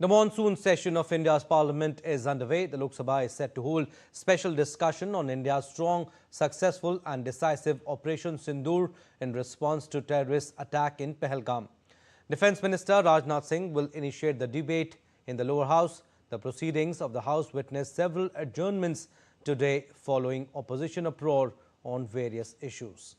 The monsoon session of India's parliament is underway. The Lok Sabha is set to hold special discussion on India's strong, successful and decisive Operation Sindoor in response to terrorist attack in Pahalgam. Defence Minister Rajnath Singh will initiate the debate in the lower house. The proceedings of the house witnessed several adjournments today following opposition uproar on various issues.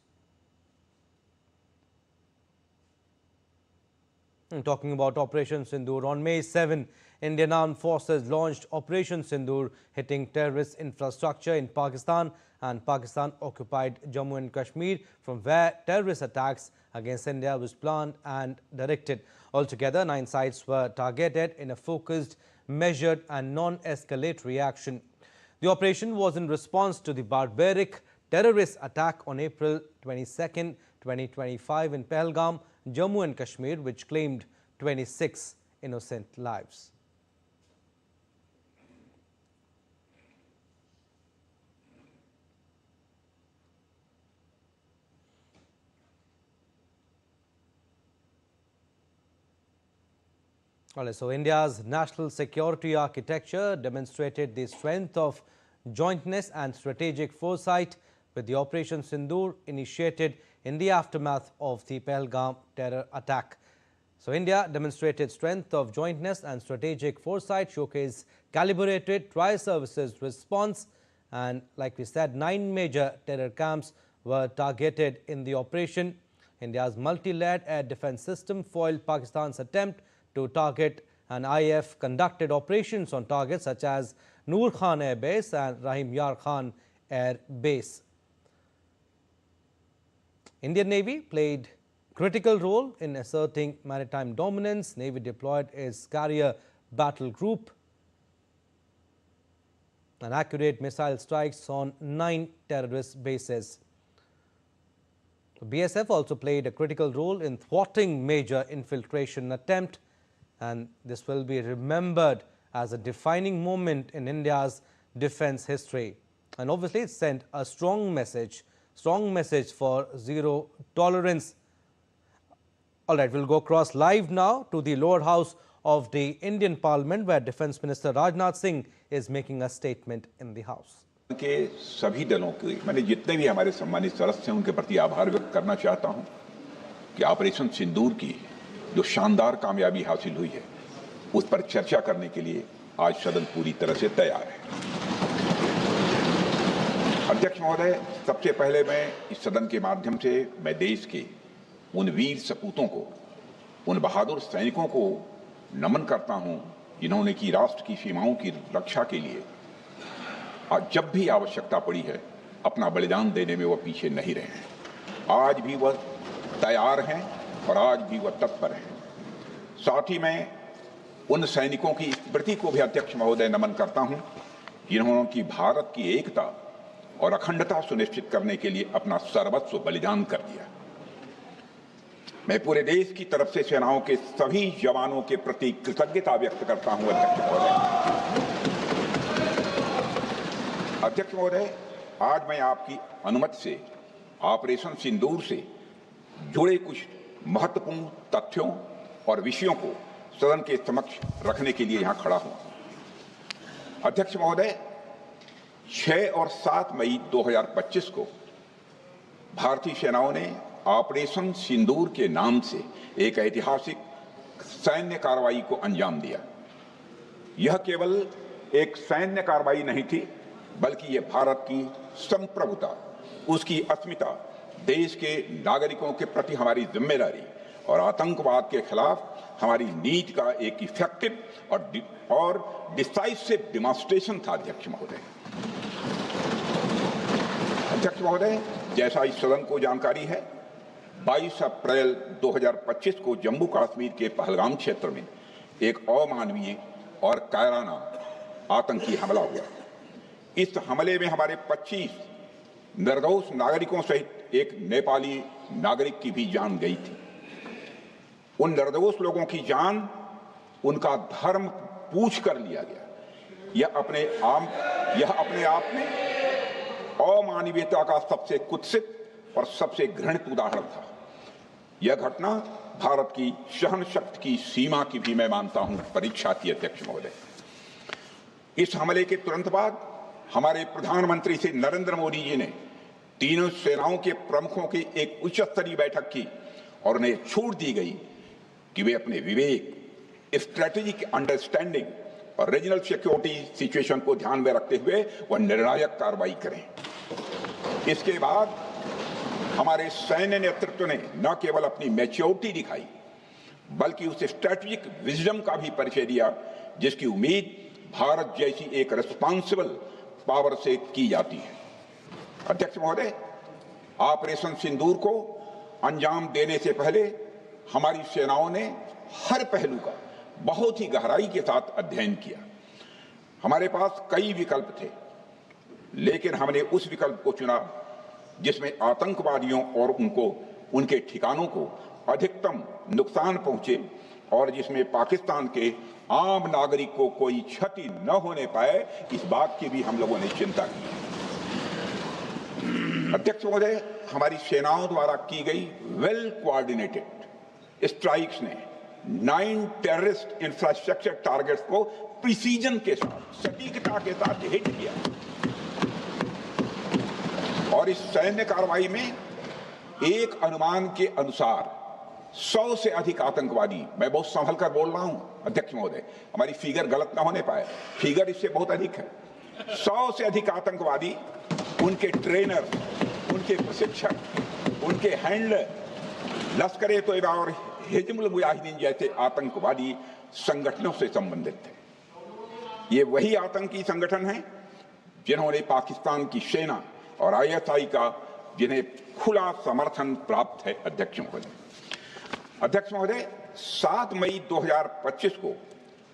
Talking about Operation Sindoor, on May 7, Indian Armed Forces launched Operation Sindoor, hitting terrorist infrastructure in Pakistan and Pakistan-occupied Jammu and Kashmir, from where terrorist attacks against India was planned and directed. Altogether, 9 sites were targeted in a focused, measured and non-escalatory action. The operation was in response to the barbaric terrorist attack on April 22, 2025 in Pahalgam, Jammu and Kashmir, which claimed 26 innocent lives. All right, so India's national security architecture demonstrated the strength of jointness and strategic foresight with the Operation Sindoor initiated in the aftermath of the Pahalgam terror attack. So India demonstrated strength of jointness and strategic foresight, showcased calibrated tri-services response, and like we said, 9 major terror camps were targeted in the operation. India's multi-layered air defense system foiled Pakistan's attempt to target, and IAF conducted operations on targets such as Noor Khan Air Base and Rahim Yar Khan Air Base. Indian Navy played critical role in asserting maritime dominance. Navy deployed its carrier battle group and accurate missile strikes on 9 terrorist bases. The BSF also played a critical role in thwarting major infiltration attempt, and this will be remembered as a defining moment in India's defense history. And obviously it sent a strong message for zero tolerance. All right, we'll go across live now to the lower house of the Indian Parliament, where Defence Minister Rajnath Singh is making a statement in the house. के सभी दलों के मैंने जितने भी हमारे सम्मानित सदस्य हैं उनके प्रति आभार व्यक्त करना चाहता हूं कि ऑपरेशन सिंदूर की जो शानदार कामयाबी हासिल हुई है उस पर चर्चा करने के लिए आज सदन पूरी तरह से तैयार है। अध्यक्ष महोदय, सबसे पहले मैं इस सदन के माध्यम से मैं देश के उन वीर सपूतों को, उन बहादुर सैनिकों को नमन करता हूं जिन्होंने की राष्ट्र की सीमाओं की रक्षा के लिए जब भी आवश्यकता पड़ी है अपना बलिदान देने में वह पीछे नहीं रहे हैं। आज भी वह तैयार हैं और आज भी वह तत्पर हैं। साथ ही मैं उन सैनिकों की स्मृति को भी अध्यक्ष महोदय नमन करता हूं जिन्होंने की भारत की एकता और अखंडता सुनिश्चित करने के लिए अपना सर्वस्व बलिदान कर दिया। मैं पूरे देश की तरफ से सेनाओं के सभी जवानों के प्रति कृतज्ञता व्यक्त करता हूं। अध्यक्ष महोदय, आज मैं आपकी अनुमति से ऑपरेशन सिंदूर से जुड़े कुछ महत्वपूर्ण तथ्यों और विषयों को सदन के समक्ष रखने के लिए यहां खड़ा हूं। अध्यक्ष महोदय, 6 और 7 मई 2025 को भारतीय सेनाओं ने ऑपरेशन सिंदूर के नाम से एक ऐतिहासिक सैन्य कार्रवाई को अंजाम दिया। यह केवल एक सैन्य कार्रवाई नहीं थी, बल्कि यह भारत की संप्रभुता, उसकी अस्मिता, देश के नागरिकों के प्रति हमारी जिम्मेदारी और आतंकवाद के खिलाफ हमारी नीति का एक इफेक्टिव और डिसाइसिव डेमोन्स्ट्रेशन था। अध्यक्ष महोदय, जैसा इस सदन को जानकारी है, 22 अप्रैल 2025 को जम्मू कश्मीर के पहलगाम क्षेत्र में एक अमानवीय और कायराना आतंकी हमला हुआ। इस हमले में हमारे 25 निर्दोष नागरिकों सहित एक नेपाली नागरिक की भी जान गई थी। उन निर्दोष लोगों की जान उनका धर्म पूछ कर लिया गया। यह अपने आप में अमानवीयता का सबसे कुत्सित और सबसे घृणित उदाहरण था। यह घटना भारत की सहन शक्ति की सीमा की भी मैं मानता हूं परीक्षा थी अध्यक्ष महोदय। इस हमले के तुरंत बाद हमारे प्रधानमंत्री श्री नरेंद्र मोदी जी ने तीनों सेनाओं के प्रमुखों की एक उच्च स्तरीय बैठक की और उन्हें छूट दी गई कि वे अपने विवेक, स्ट्रेटेजिक अंडरस्टैंडिंग और रीजनल सिक्योरिटी सिचुएशन को ध्यान में रखते हुए वह निर्णायक कार्रवाई करें। इसके बाद हमारे सैन्य नेतृत्व ने न केवल अपनी मैच्योरिटी दिखाई बल्कि उस स्ट्रेटेजिक विजडम का भी परिचय दिया जिसकी उम्मीद भारत जैसी एक रिस्पॉन्सिबल पावर से की जाती है। अध्यक्ष महोदय, ऑपरेशन सिंदूर को अंजाम देने से पहले हमारी सेनाओं ने हर पहलू का बहुत ही गहराई के साथ अध्ययन किया। हमारे पास कई विकल्प थे, लेकिन हमने उस विकल्प को चुना जिसमें आतंकवादियों और उनके ठिकानों को अधिकतम नुकसान पहुंचे और जिसमें पाकिस्तान के आम नागरिक को कोई क्षति न होने पाए, इस बात की भी हम लोगों ने चिंता की। अध्यक्ष महोदय, हमारी सेनाओं द्वारा की गई वेल कोऑर्डिनेटेड स्ट्राइक्स ने 9 टेररिस्ट इंफ्रास्ट्रक्चर टारगेट्स को प्रिसीजन के साथ, सटीकता के साथ हिट किया और इस सैन्य कार्रवाई में एक अनुमान के अनुसार 100 से अधिक आतंकवादी, मैं बहुत संभल कर बोल रहा हूं अध्यक्ष महोदय, हमारी फिगर गलत ना होने पाए, फिगर इससे बहुत अधिक है। 100 से अधिक आतंकवादी, उनके ट्रेनर, उनके प्रशिक्षक, उनके हैंडलर, लश्कर-ए तोयबा और हिजबुल मुजाहिदीन जैसे आतंकवादी संगठनों से संबंधित थे। ये वही आतंकी संगठन हैं जिन्होंने पाकिस्तान की सेना और ISI का जिन्हें खुला समर्थन प्राप्त है। अध्यक्ष महोदय, 7 मई 2025 को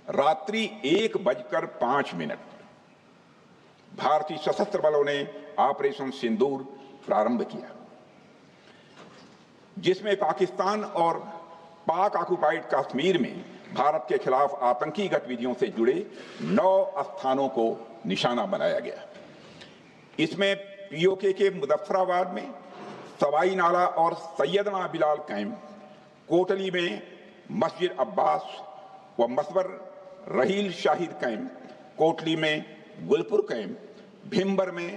रात्रि 1:05 भारतीय सशस्त्र बलों ने ऑपरेशन सिंदूर प्रारंभ किया, जिसमें पाकिस्तान और पाक ऑक्युपाइड कश्मीर में भारत के खिलाफ आतंकी गतिविधियों से जुड़े 9 स्थानों को निशाना बनाया गया। इसमें POK के मुजफ्फराबाद में सवाई नाला और सैयदना बिलाल कैंप, कोटली में मस्जिद अब्बास व मसबर रहील शाहिद कैंप, कोटली में गुलपुर कैंप, भिम्बर में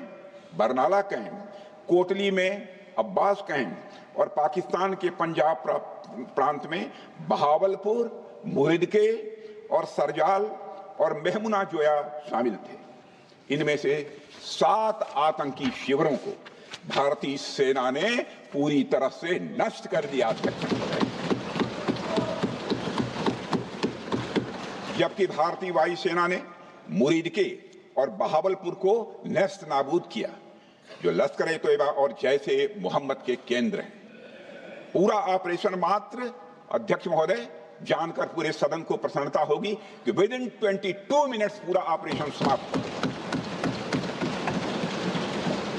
बरनाला कैंप, कोटली में अब्बास कैंप और पाकिस्तान के पंजाब प्रांत में बहावलपुर, मुहिदके और सरजाल और मेहमुना जोया शामिल थे। इनमें से 7 आतंकी शिविरों को भारतीय सेना ने पूरी तरह से नष्ट कर दिया, जबकि भारतीय वायुसेना ने मुरीदके और बहावलपुर को नेस्त नाबूद किया, जो लश्कर-ए तोयबा और जैशे मोहम्मद के केंद्र हैं। पूरा ऑपरेशन मात्र, अध्यक्ष महोदय, जानकर पूरे सदन को प्रसन्नता होगी कि विदिन 22 मिनट्स पूरा ऑपरेशन समाप्त हो गया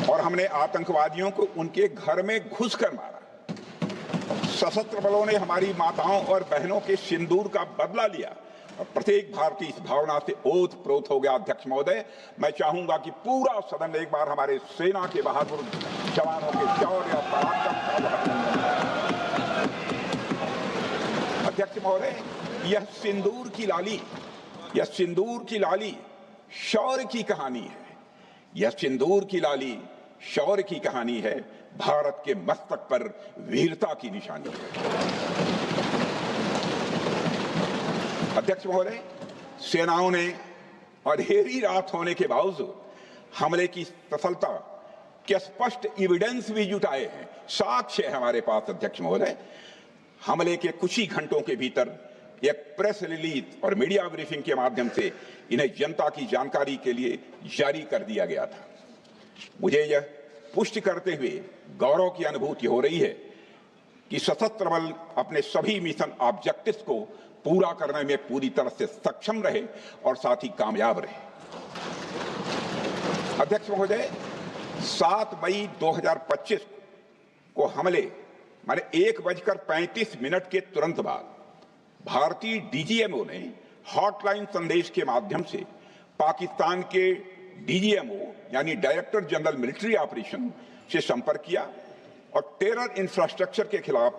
और हमने आतंकवादियों को उनके घर में घुसकर मारा। सशस्त्र बलों ने हमारी माताओं और बहनों के सिंदूर का बदला लिया और प्रत्येक भारतीय इस भावना से ओत-प्रोत हो गया। अध्यक्ष महोदय, मैं चाहूंगा कि पूरा सदन एक बार हमारे सेना के बहादुर जवानों के शौर्य और पराक्रम का। अध्यक्ष महोदय, यह सिंदूर की लाली शौर्य की कहानी है। यह सिंदूर की लाली शौर्य की कहानी है, भारत के मस्तक पर वीरता की निशानी है। अध्यक्ष महोदय, सेनाओं ने अंधेरी रात होने के बावजूद हमले की सफलता के स्पष्ट एविडेंस भी जुटाए हैं, साक्ष्य है हमारे पास। अध्यक्ष महोदय, हमले के कुछ ही घंटों के भीतर एक प्रेस रिलीज और मीडिया ब्रीफिंग के माध्यम से इन्हें जनता की जानकारी के लिए जारी कर दिया गया था। मुझे यह पुष्टि करते हुए गौरव की अनुभूति हो रही है कि सशस्त्र बल अपने सभी मिशन ऑब्जेक्टिव्स को पूरा करने में पूरी तरह से सक्षम रहे और साथ ही कामयाब रहे। अध्यक्ष महोदय, 7 मई 2025 को हमले माने 1:35 के तुरंत बाद भारतीय DGMO ने हॉटलाइन संदेश के माध्यम से पाकिस्तान के DGMO यानी डायरेक्टर जनरल मिलिट्री ऑपरेशन से संपर्क किया और टेरर इंफ्रास्ट्रक्चर के खिलाफ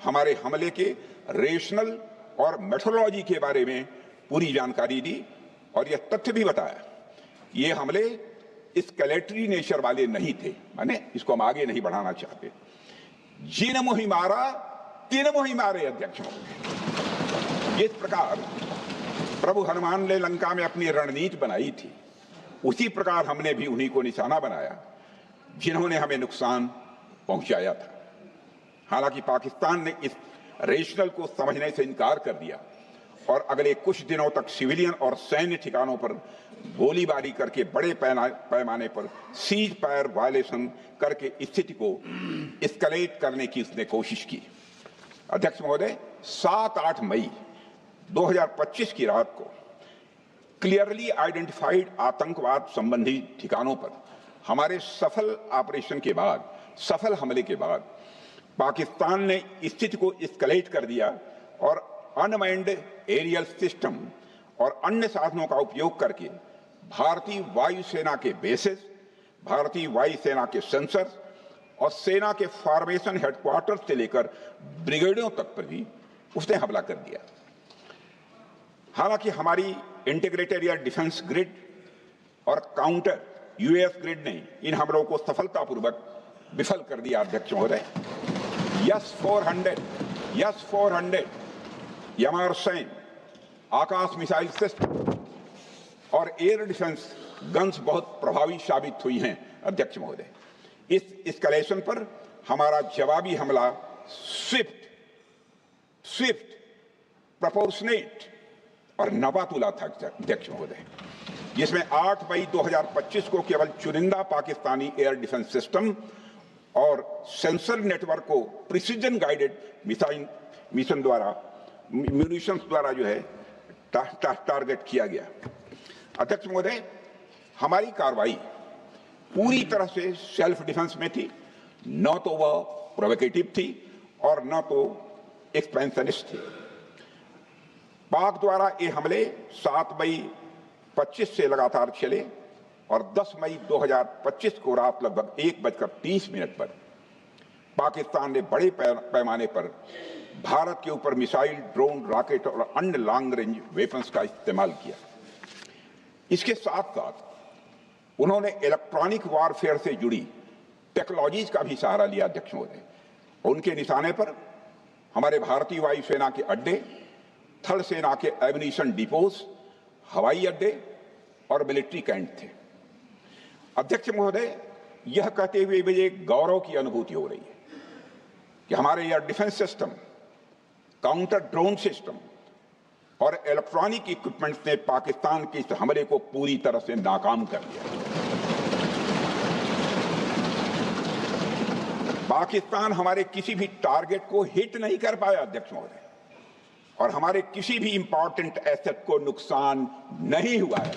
हमारे हमले के रेशनल और मेथोडोलॉजी के बारे में पूरी जानकारी दी और यह तथ्य भी बताया ये हमले एस्केलेटरी नेचर वाले नहीं थे, माने इसको हम आगे नहीं बढ़ाना चाहते। जिन मोहि मारा तीन मोहि मारे अध्यक्षों। जिस प्रकार प्रभु हनुमान ने लंका में अपनी रणनीति बनाई थी उसी प्रकार हमने भी उन्हीं को निशाना बनाया जिन्होंने हमें नुकसान पहुंचाया था। हालांकि पाकिस्तान ने इस रेशनल को समझने से इनकार कर दिया और अगले कुछ दिनों तक सिविलियन और सैन्य ठिकानों पर गोलीबारी करके बड़े पैमाने पर सीज फायर वायलेशन करके स्थिति को एस्केलेट करने की उसने कोशिश की। अध्यक्ष महोदय, 7-8 मई 2025 की रात को क्लियरली आइडेंटिफाइड आतंकवाद संबंधी ठिकानों पर हमारे सफल ऑपरेशन के बाद, सफल हमले के बाद पाकिस्तान ने स्थिति को एस्केलेट कर दिया और अनमैन्ड एरियल सिस्टम और अन्य साधनों का उपयोग करके भारतीय वायुसेना के बेसेस, भारतीय वायुसेना के सेंसर्स और सेना के फॉर्मेशन हेडक्वार्टर से लेकर ब्रिगेडों तक पर भी उसने हमला कर दिया। हालांकि हमारी इंटीग्रेटेड एयर डिफेंस ग्रिड और काउंटर यूएस ग्रिड ने इन हमलों को सफलतापूर्वक विफल कर दिया। अध्यक्ष महोदय, यस 400 यमारसैन आकाश मिसाइल सिस्टम और एयर डिफेंस गन्स बहुत प्रभावी साबित हुई हैं। अध्यक्ष महोदय, इस एस्केलेशन पर हमारा जवाबी हमला स्विफ्ट, प्रोपोर्शनेट और नवातुला था। अध्यक्ष महोदय, जिसमें 8 मई 2025 को केवल चुनिंदा पाकिस्तानी एयर डिफेंस सिस्टम और सेंसर नेटवर्क को प्रिसीजन गाइडेड मिशन द्वारा म्यूनिशंस द्वारा जो है टारगेट किया गया। अध्यक्ष महोदय, हमारी कार्रवाई पूरी तरह से सेल्फ डिफेंस में थी, न तो वह प्रोवोकेटिव थी और न तो एक्सपेंशनिस्ट थी। पाक द्वारा ये हमले 7 मई 25 से लगातार चले और 10 मई 2025 को रात लगभग 1:30 पर पाकिस्तान ने बड़े पैमाने पर भारत के ऊपर मिसाइल, ड्रोन, रॉकेट और अन्य लॉन्ग रेंज वेपन्स का इस्तेमाल किया। इसके साथ साथ उन्होंने इलेक्ट्रॉनिक वॉरफेयर से जुड़ी टेक्नोलॉजीज का भी सहारा लिया। अध्यक्ष महोदय, उनके निशाने पर हमारे भारतीय वायुसेना के अड्डे, थल सेना के एम्यूनिशन डिपोज, हवाई अड्डे और मिलिट्री कैंट थे। अध्यक्ष महोदय, यह कहते हुए मुझे गौरव की अनुभूति हो रही है कि हमारे air defence system, counter drone system और इलेक्ट्रॉनिक इक्विपमेंट्स ने पाकिस्तान के इस हमले को पूरी तरह से नाकाम कर दिया। पाकिस्तान हमारे किसी भी टारगेट को हिट नहीं कर पाया। अध्यक्ष महोदय, और हमारे किसी भी इंपॉर्टेंट एसेट को नुकसान नहीं हुआ है।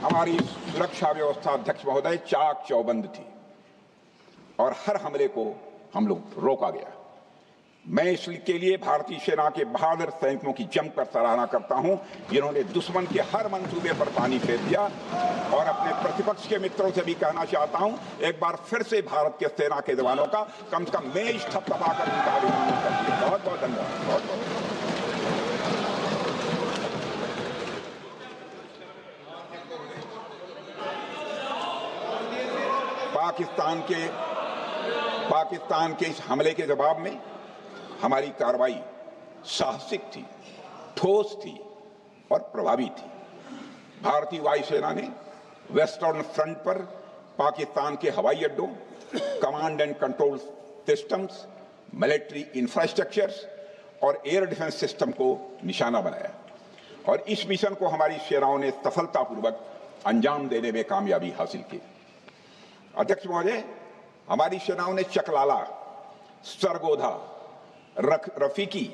हमारी सुरक्षा व्यवस्था अध्यक्ष महोदय चाक चौबंद थी और हर हमले को हम लोग रोका गया। मैं इसके लिए भारतीय सेना के बहादुर सैनिकों की जमकर सराहना करता हूं, जिन्होंने दुश्मन के हर मंसूबे पर पानी फेर दिया। और अपने प्रतिपक्ष के मित्रों से भी कहना चाहता हूं, एक बार फिर से भारत के सेना के जवानों का कम से कम मेज थपथपाकर उनका अभिनंदन करते हैं। बहुत बहुत धन्यवाद। बहुत बहुत पाकिस्तान के इस हमले के जवाब में हमारी कार्रवाई साहसिक थी, ठोस थी और प्रभावी थी। भारतीय वायुसेना ने वेस्टर्न फ्रंट पर पाकिस्तान के हवाई अड्डों, command and control systems, military infrastructures और एयर डिफेंस सिस्टम को निशाना बनाया और इस मिशन को हमारी सेनाओं ने सफलतापूर्वक अंजाम देने में कामयाबी हासिल की। अध्यक्ष महोदय, हमारी सेनाओं ने चकलाला, सरगोधा, रफीकी,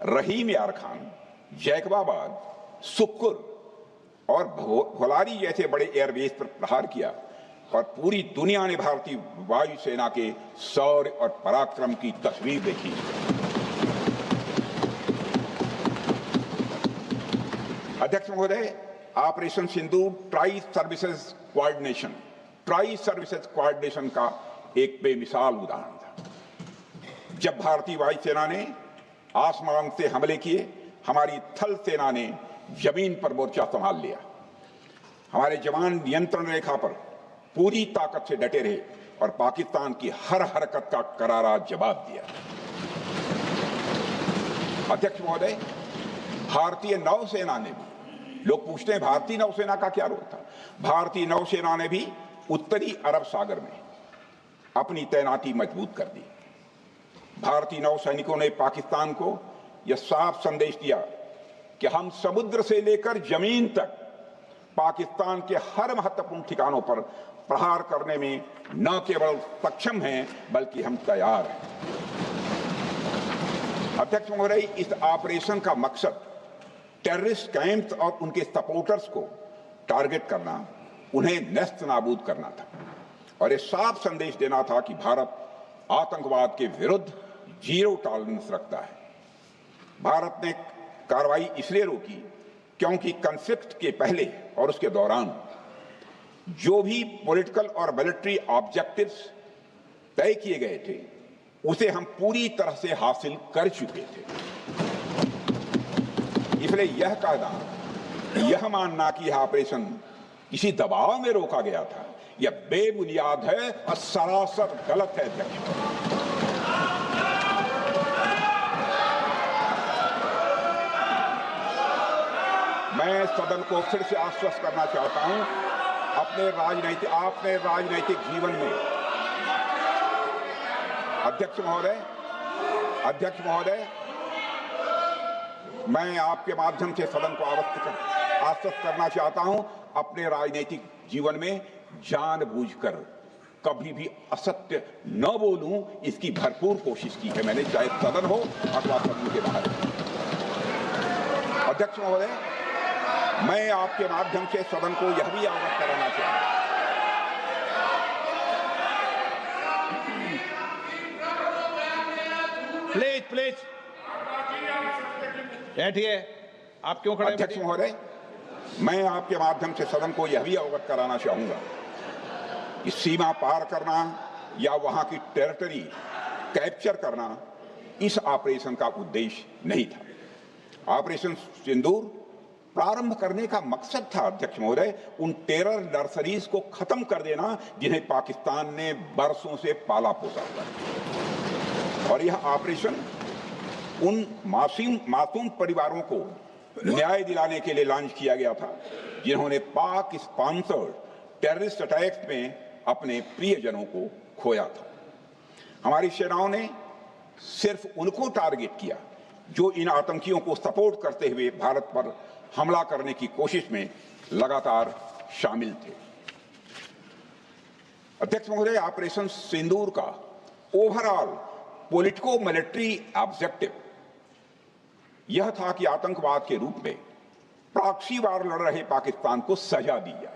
रहीम यार खान, जैकबाबाद, सुक्कुर और भोलारी जैसे बड़े एयरबेस पर प्रहार किया और पूरी दुनिया ने भारतीय वायुसेना के शौर्य और पराक्रम की तस्वीर देखी। अध्यक्ष महोदय, ऑपरेशन सिंदूर ट्राई सर्विसेज कोऑर्डिनेशन का एक बेमिसाल उदाहरण था। जब भारतीय वायुसेना ने आसमान से हमले किए, हमारी थल सेना ने जमीन पर मोर्चा संभाल लिया। हमारे जवान नियंत्रण रेखा पर पूरी ताकत से डटे रहे और पाकिस्तान की हर हरकत का करारा जवाब दिया। अध्यक्ष महोदय, भारतीय नौसेना ने भी, लोग पूछते हैं भारतीय नौसेना का क्या रोल था, भारतीय नौसेना ने भी उत्तरी अरब सागर में अपनी तैनाती मजबूत कर दी। भारतीय नौसैनिकों ने पाकिस्तान को यह साफ संदेश दिया कि हम समुद्र से लेकर जमीन तक पाकिस्तान के हर महत्वपूर्ण ठिकानों पर प्रहार करने में न केवल सक्षम हैं बल्कि हम तैयार हैं। अध्यक्ष महोदय, इस ऑपरेशन का मकसद टेररिस्ट कैंप्स और उनके सपोर्टर्स को टारगेट करना, उन्हें नेस्त नाबूद करना था और ये साफ संदेश देना था कि भारत आतंकवाद के विरुद्ध जीरो टॉलरेंस रखता है। भारत ने कार्रवाई इसलिए रोकी क्योंकि कॉन्फ्लिक्ट के पहले और उसके दौरान जो भी पॉलिटिकल और मिलिट्री ऑब्जेक्टिव्स तय किए गए थे उसे हम पूरी तरह से हासिल कर चुके थे। इसलिए यह कहना, यह मानना कि यह ऑपरेशन किसी दबाव में रोका गया था, यह बेबुनियाद है और सरासर गलत है। मैं सदन को फिर से आश्वस्त करना चाहता हूं, आपने राजनीतिक जीवन में अध्यक्ष महोदय, मैं आपके माध्यम से सदन को आश्वस्त करना चाहता हूं, अपने राजनीतिक जीवन में जानबूझकर कभी भी असत्य न बोलूं, इसकी भरपूर कोशिश की है मैंने, चाहे सदन हो अथवा सदन के बाहर। अध्यक्ष महोदय, मैं आपके माध्यम से सदन को यह भी अवगत कराना चाहता हूं, प्लीज बैठिए। आप क्यों खड़े? अध्यक्ष महोदय, मैं आपके माध्यम से सदन को यह भी अवगत कराना चाहूंगा कि सीमा पार करना या वहां की टेरिटरी कैप्चर करना इस ऑपरेशन का उद्देश्य नहीं था। ऑपरेशन सिंदूर प्रारंभ करने का मकसद था अध्यक्ष महोदय, उन टेरर नर्सरीज को खत्म कर देना जिन्हें पाकिस्तान ने बरसों से पाला पोसा था। और यह ऑपरेशन उन मासूम परिवारों को न्याय दिलाने के लिए लॉन्च किया गया था जिन्होंने पाक स्पॉन्सर्ड टेररिस्ट अटैक्स में अपने प्रियजनों को खोया था। हमारी सेनाओं ने सिर्फ उनको टारगेट किया जो इन आतंकियों को सपोर्ट करते हुए भारत पर हमला करने की कोशिश में लगातार शामिल थे। अध्यक्ष महोदय, ऑपरेशन सिंदूर का ओवरऑल पॉलिटिको मिलिट्री ऑब्जेक्टिव यह था कि आतंकवाद के रूप में प्रॉक्सी वार लड़ रहे पाकिस्तान को सजा दी जाए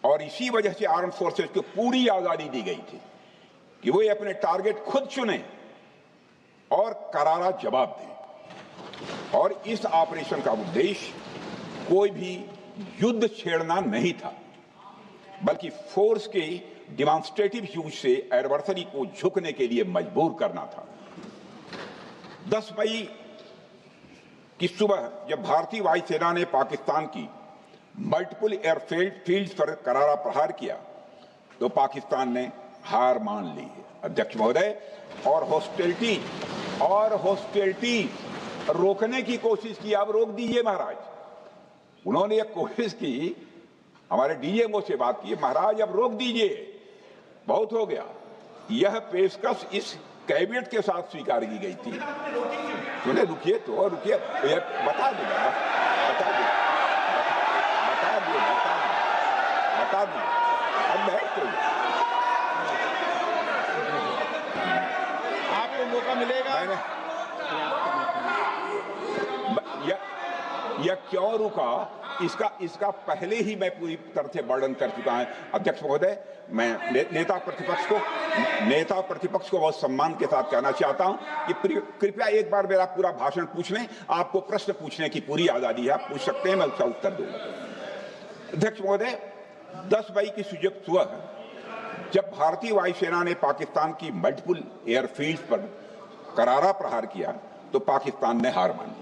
और इसी वजह से आर्म्ड फोर्सेस को पूरी आजादी दी गई थी कि वो अपने टारगेट खुद चुने और करारा जवाब दें। और इस ऑपरेशन का उद्देश्य कोई भी युद्ध छेड़ना नहीं था, बल्कि फोर्स के डिमॉन्स्ट्रेटिव यूज से एडवर्सरी को झुकने के लिए मजबूर करना था। 10 मई की सुबह जब भारतीय वायुसेना ने पाकिस्तान की मल्टीपल एयरफील्ड पर करारा प्रहार किया तो पाकिस्तान ने हार मान ली है अध्यक्ष महोदय, और हॉस्टिलिटी रोकने की कोशिश की। अब रोक दीजिए महाराज। उन्होंने एक कोशिश की, हमारे डीएमओ से बात की, महाराज अब रोक दीजिए, बहुत हो गया। यह पेशकश इस कैबिनेट के साथ स्वीकार की गई थी। सुने, रुकिए तो रुकिए, बता दूंगा, अब बैठ तो आपको मौका मिलेगा। यह क्यों रुका, इसका पहले ही मैं पूरी तरह से वर्णन कर चुका है अध्यक्ष महोदय। मैं नेता प्रतिपक्ष को बहुत सम्मान के साथ कहना चाहता हूं कि कृपया एक बार मेरा पूरा भाषण पूछ लें। आपको प्रश्न पूछने की पूरी आजादी है, आप पूछ सकते हैं, मैं उसका उत्तर दूंगा। अध्यक्ष महोदय, 10 मई की सुबह जब भारतीय वायुसेना ने पाकिस्तान की मल्टीपल एयरफील्ड्स पर करारा प्रहार किया तो पाकिस्तान ने हार मानी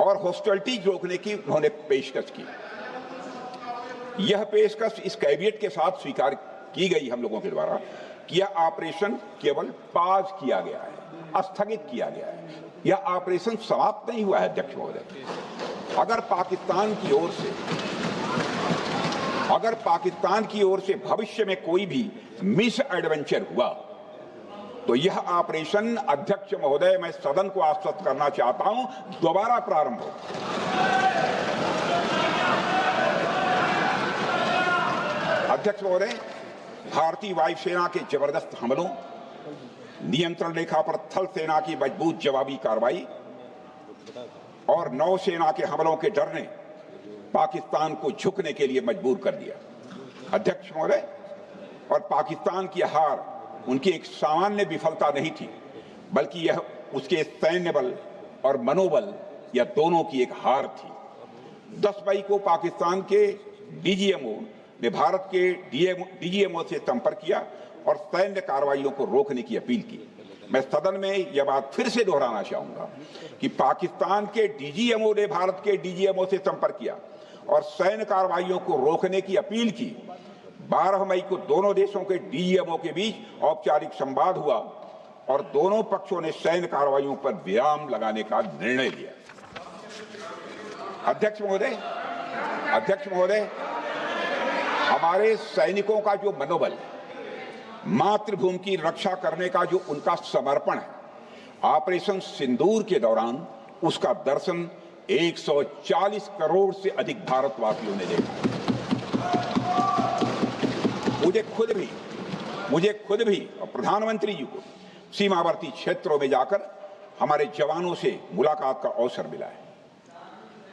और हॉस्टिलिटी रोकने की उन्होंने पेशकश की। यह पेशकश इस कैविएट के साथ स्वीकार की गई हम लोगों के द्वारा कि यह ऑपरेशन केवल पाज किया गया है, स्थगित किया गया है, यह ऑपरेशन समाप्त नहीं हुआ है। अध्यक्ष महोदय, अगर पाकिस्तान की ओर से भविष्य में कोई भी मिस एडवेंचर हुआ तो यह ऑपरेशन, अध्यक्ष महोदय, मैं सदन को आश्वस्त करना चाहता हूं, दोबारा प्रारंभ हो। अध्यक्ष महोदय, भारतीय वायुसेना के जबरदस्त हमलों, नियंत्रण रेखा पर थल सेना की मजबूत जवाबी कार्रवाई और नौसेना के हमलों के डर ने पाकिस्तान को झुकने के लिए मजबूर कर दिया। अध्यक्ष महोदय, और पाकिस्तान की हार उनकी एक सामान्य विफलता नहीं थी, बल्कि यह उसके सैन्य बल और मनोबल या दोनों की एक हार थी। 10 मई को पाकिस्तान के डीजीएमओ ने भारत के डीजीएमओ से संपर्क किया और सैन्य कार्रवाइयों को रोकने की अपील की। मैं सदन में यह बात फिर से दोहराना चाहूंगा कि पाकिस्तान के डीजीएमओ ने भारत के डीजीएमओ से संपर्क किया और सैन्य कार्रवाइयों को रोकने की अपील की। 12 मई को दोनों देशों के डीजीएमओ के बीच औपचारिक संवाद हुआ और दोनों पक्षों ने सैन्य कार्रवाइयों पर विराम लगाने का निर्णय लिया। अध्यक्ष महोदय, हमारे सैनिकों का जो मनोबल, मातृभूमि की रक्षा करने का जो उनका समर्पण है, ऑपरेशन सिंदूर के दौरान उसका दर्शन 140 करोड़ से अधिक भारतवासियों ने देखा। मुझे खुद भी और प्रधानमंत्री जी को सीमावर्ती क्षेत्रों में जाकर हमारे जवानों से मुलाकात का अवसर मिला है।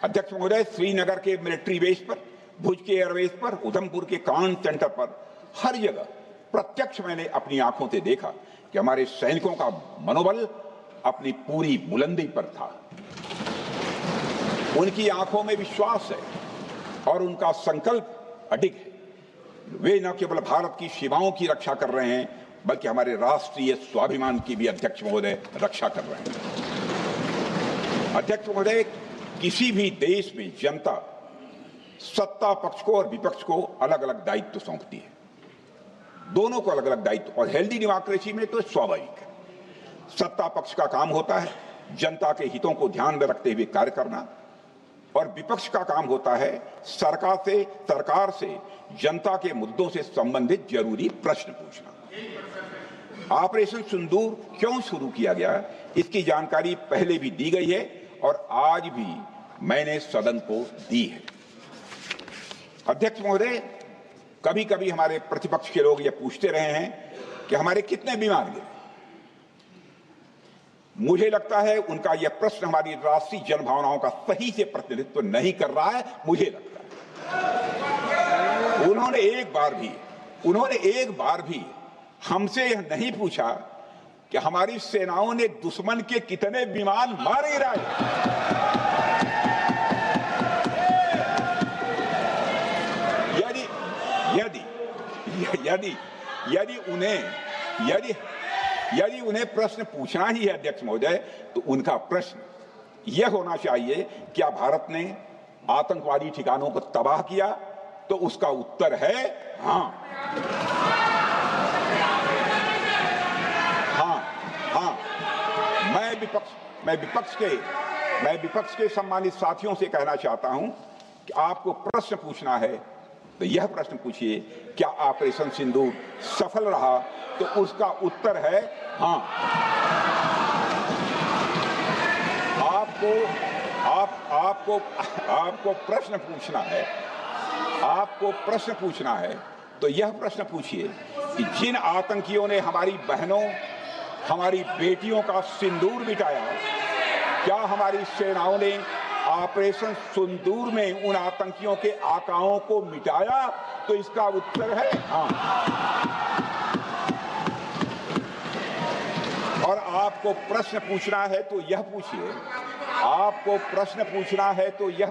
अध्यक्ष महोदय, श्रीनगर के मिलिट्री बेस पर, भुज के एयरबेस पर, उधमपुर के कमांड सेंटर पर, हर जगह प्रत्यक्ष मैंने अपनी आंखों से देखा कि हमारे सैनिकों का मनोबल अपनी पूरी बुलंदी पर था। उनकी आंखों में विश्वास है और उनका संकल्प अडिग है। वे न केवल भारत की सीमाओं की रक्षा कर रहे हैं, बल्कि हमारे राष्ट्रीय स्वाभिमान की भी, अध्यक्ष महोदय, रक्षा कर रहे हैं। अध्यक्ष महोदय, किसी भी देश में जनता सत्ता पक्ष को और विपक्ष को अलग अलग दायित्व सौंपती है, दोनों को अलग अलग दायित्व, और हेल्दी डेमोक्रेसी में तो स्वाभाविक है। सत्ता पक्ष का काम होता है जनता के हितों को ध्यान में रखते हुए कार्य करना, और विपक्ष का काम होता है सरकार से जनता के मुद्दों से संबंधित जरूरी प्रश्न पूछना। ऑपरेशन सिंदूर क्यों शुरू किया गया, इसकी जानकारी पहले भी दी गई है और आज भी मैंने सदन को दी है। अध्यक्ष महोदय, कभी कभी हमारे प्रतिपक्ष के लोग ये पूछते रहे हैं कि हमारे कितने विमान गिरे। मुझे लगता है उनका यह प्रश्न हमारी राष्ट्रीय जनभावनाओं का सही से प्रतिनिधित्व नहीं कर रहा है। मुझे लगता है उन्होंने एक बार भी हमसे यह नहीं पूछा कि हमारी सेनाओं ने दुश्मन के कितने विमान मार गिराए। यदि उन्हें प्रश्न पूछना ही है अध्यक्ष महोदय, तो उनका प्रश्न यह होना चाहिए, क्या भारत ने आतंकवादी ठिकानों को तबाह किया? तो उसका उत्तर है हाँ। मैं विपक्ष के सम्मानित साथियों से कहना चाहता हूं कि आपको प्रश्न पूछना है तो यह प्रश्न पूछिए, क्या ऑपरेशन सिंदूर सफल रहा? तो उसका उत्तर है हाँ। आपको प्रश्न पूछना है तो यह प्रश्न पूछिए कि जिन आतंकियों ने हमारी बहनों, हमारी बेटियों का सिंदूर मिटाया, क्या हमारी सेनाओं ने ऑपरेशन सिंदूर में उन आतंकियों के आकाओं को मिटाया? तो इसका उत्तर है हाँ। और आपको प्रश्न पूछना है तो यह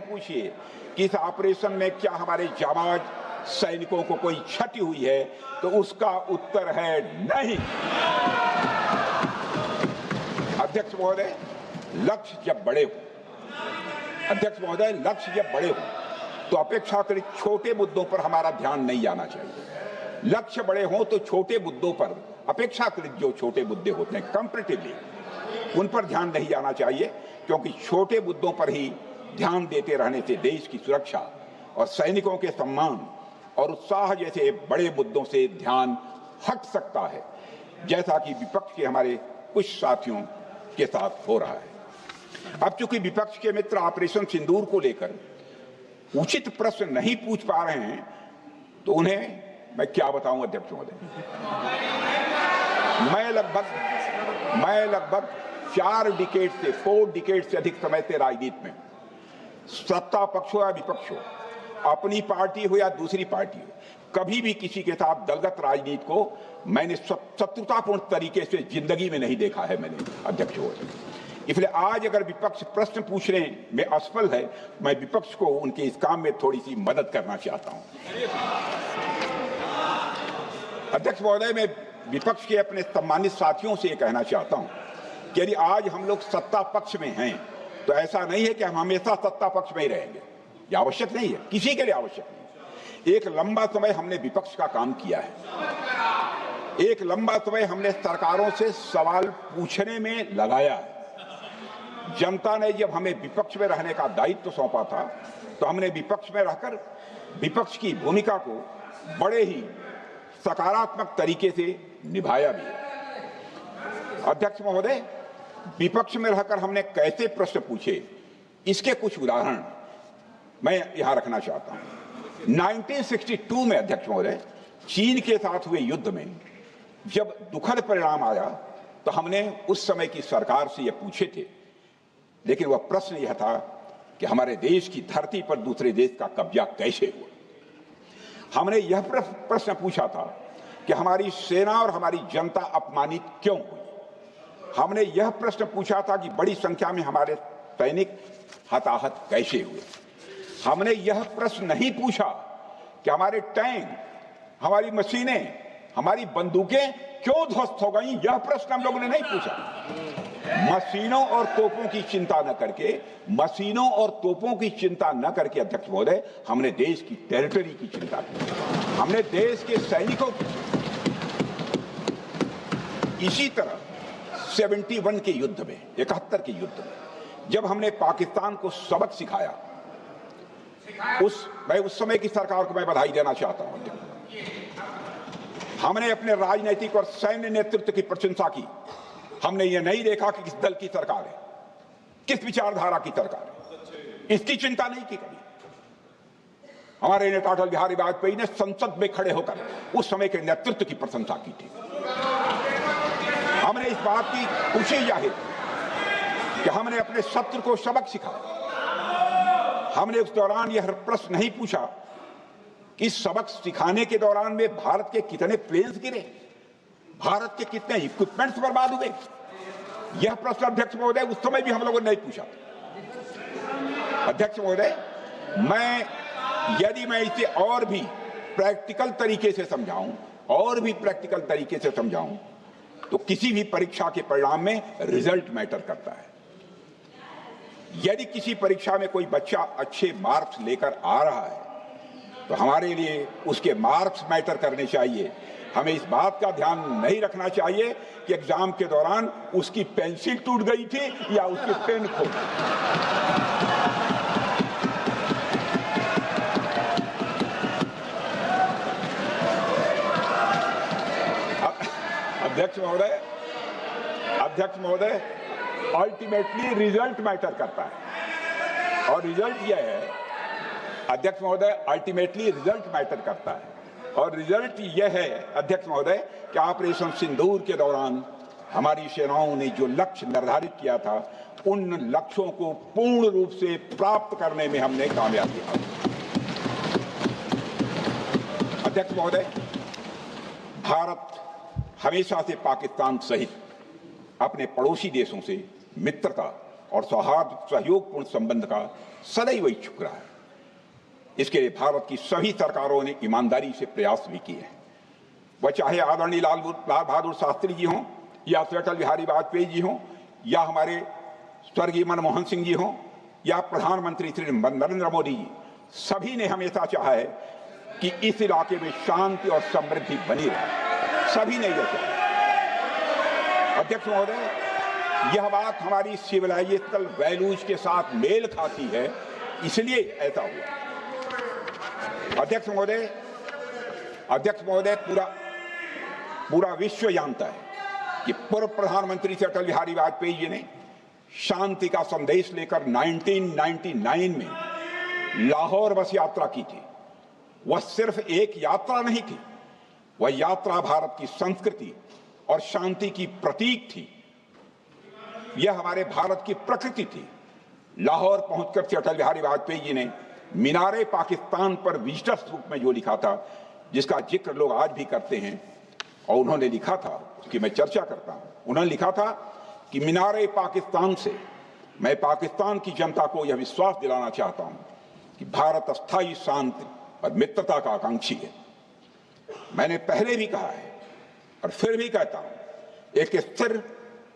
पूछिए कि इस ऑपरेशन में क्या हमारे जाबाज सैनिकों को कोई क्षति हुई है, तो उसका उत्तर है नहीं। अध्यक्ष महोदय, लक्ष्य जब बड़े हो, अध्यक्ष महोदय, लक्ष्य जब बड़े हो तो अपेक्षाकृत छोटे मुद्दों पर हमारा ध्यान नहीं जाना चाहिए। लक्ष्य बड़े हों तो छोटे मुद्दों पर, अपेक्षाकृत जो छोटे मुद्दे होते हैं कंपैरेटिवली, उन पर ध्यान नहीं जाना चाहिए, क्योंकि छोटे मुद्दों पर ही ध्यान देते रहने से देश की सुरक्षा और सैनिकों के सम्मान और उत्साह जैसे बड़े मुद्दों से ध्यान हट सकता है, जैसा कि विपक्ष के हमारे कुछ साथियों के साथ हो रहा है। अब चूंकि विपक्ष के मित्र ऑपरेशन सिंदूर को लेकर उचित प्रश्न नहीं पूछ पा रहे हैं, तो उन्हें मैं क्या बताऊं अध्यक्ष महोदय। मैं लगभग 4 डिकेड से अधिक समय से राजनीति में, सत्ता पक्ष हो या विपक्ष हो, अपनी पार्टी हो या दूसरी पार्टी हो, कभी भी किसी के साथ दलगत राजनीति को मैंने शत्रुतापूर्ण तरीके से जिंदगी में नहीं देखा है मैंने, अध्यक्ष महोदय। इसलिए आज अगर विपक्ष प्रश्न पूछने में असफल है, मैं विपक्ष को उनके इस काम में थोड़ी सी मदद करना चाहता हूं। अध्यक्ष महोदय, मैं विपक्ष के अपने सम्मानित साथियों से ये कहना चाहता हूं कि यदि आज हम लोग सत्ता पक्ष में हैं, तो ऐसा नहीं है कि हम हमेशा सत्ता पक्ष में ही रहेंगे। यह आवश्यक नहीं है, किसी के लिए आवश्यक नहीं। एक लंबा समय हमने विपक्ष का काम किया है, एक लंबा समय हमने सरकारों से सवाल पूछने में लगाया है। जनता ने जब हमें विपक्ष में रहने का दायित्व सौंपा था, तो हमने विपक्ष में रहकर विपक्ष की भूमिका को बड़े ही सकारात्मक तरीके से निभाया भी। अध्यक्ष महोदय, विपक्ष में रहकर हमने कैसे प्रश्न पूछे, इसके कुछ उदाहरण मैं यहां रखना चाहता हूं। 1962 में अध्यक्ष महोदय, चीन के साथ हुए युद्ध में जब दुखद परिणाम आया, तो हमने उस समय की सरकार से यह पूछे थे, लेकिन वह प्रश्न यह था कि हमारे देश की धरती पर दूसरे देश का कब्जा कैसे हुआ। हमने यह प्रश्न पूछा था कि हमारी सेना और हमारी जनता अपमानित क्यों हुई। हमने यह प्रश्न पूछा था कि बड़ी संख्या में हमारे सैनिक हताहत कैसे हुए। हमने यह प्रश्न नहीं पूछा कि हमारे टैंक, हमारी मशीनें, हमारी बंदूकें क्यों ध्वस्त हो गई। यह प्रश्न हम लोगों ने नहीं पूछा। मशीनों और तोपों की चिंता न करके, मशीनों और तोपों की चिंता न करके अध्यक्ष महोदय, हमने देश की टेरिटरी की चिंता की, हमने देश के सैनिकों की। इसी तरह 71 के युद्ध में, 71 के युद्ध में जब हमने पाकिस्तान को सबक सिखाया, मैं उस समय की सरकार को मैं बधाई देना चाहता हूं। हमने अपने राजनीतिक और सैन्य नेतृत्व की प्रशंसा की। हमने ये नहीं देखा कि किस दल की सरकार है, किस विचारधारा की सरकार है, इसकी चिंता नहीं की कभी। हमारे नेता अटल बिहारी वाजपेयी ने संसद में खड़े होकर उस समय के नेतृत्व की प्रशंसा की थी। हमने इस बात की खुशी जाहिर कि हमने अपने शत्रु को सबक सिखाया। हमने उस दौरान यह प्रश्न नहीं पूछा कि सबक सिखाने के दौरान में भारत के कितने प्लेन्स गिरे, भारत के कितने इक्विपमेंट्स बर्बाद हुए। यह प्रश्न अध्यक्ष महोदय उस समय भी हम लोगों ने नहीं पूछा। अध्यक्ष महोदय, यदि मैं इसे और भी प्रैक्टिकल तरीके से समझाऊं, तो किसी भी परीक्षा के परिणाम में रिजल्ट मैटर करता है। यदि किसी परीक्षा में कोई बच्चा अच्छे मार्क्स लेकर आ रहा है, तो हमारे लिए उसके मार्क्स मैटर करने चाहिए। हमें इस बात का ध्यान नहीं रखना चाहिए कि एग्जाम के दौरान उसकी पेंसिल टूट गई थी या उसकी पेन खो गई। अध्यक्ष महोदय, अल्टीमेटली रिजल्ट मैटर करता है, और रिजल्ट यह है अध्यक्ष महोदय, अल्टीमेटली रिजल्ट मैटर करता है। और रिजल्ट यह है अध्यक्ष महोदय कि ऑपरेशन सिंदूर के दौरान हमारी सेनाओं ने जो लक्ष्य निर्धारित किया था, उन लक्ष्यों को पूर्ण रूप से प्राप्त करने में हमने कामयाबी हासिल की। अध्यक्ष महोदय, भारत हमेशा से पाकिस्तान सहित अपने पड़ोसी देशों से मित्रता और सौहार्द सहयोगपूर्ण संबंध का सदैव इच्छुक रहा है। इसके लिए भारत की सभी सरकारों ने ईमानदारी से प्रयास भी किए हैं। वह चाहे आदरणीय लाल बहादुर शास्त्री जी हों, या अटल बिहारी वाजपेयी जी हों, या हमारे स्वर्गीय मनमोहन सिंह जी हों, या प्रधानमंत्री श्री नरेंद्र मोदी जी, सभी ने हमेशा चाहा है कि इस इलाके में शांति और समृद्धि बनी रहे। सभी ने यह चाहा। अध्यक्ष महोदय, यह बात हमारी सिविलाइजेशनल वैल्यूज के साथ मेल खाती है, इसलिए ऐसा हुआ। अध्यक्ष महोदय, पूरा विश्व जानता है कि पूर्व प्रधानमंत्री श्री अटल बिहारी वाजपेयी जी ने शांति का संदेश लेकर 1999 में लाहौर बस यात्रा की थी। वह सिर्फ एक यात्रा नहीं थी, वह यात्रा भारत की संस्कृति और शांति की प्रतीक थी। यह हमारे भारत की प्रकृति थी। लाहौर पहुंचकर श्री अटल बिहारी वाजपेयी जी ने मीनारे पाकिस्तान पर विजिटर्स रूप में जो लिखा था, जिसका जिक्र लोग आज भी करते हैं, और उन्होंने लिखा था, उसकी मैं चर्चा करता हूं। उन्होंने लिखा था कि मीनारे पाकिस्तान से मैं पाकिस्तान की जनता को यह विश्वास दिलाना चाहता हूं कि भारत अस्थायी शांति और मित्रता का आकांक्षी है। मैंने पहले भी कहा है और फिर भी कहता हूं, एक स्थिर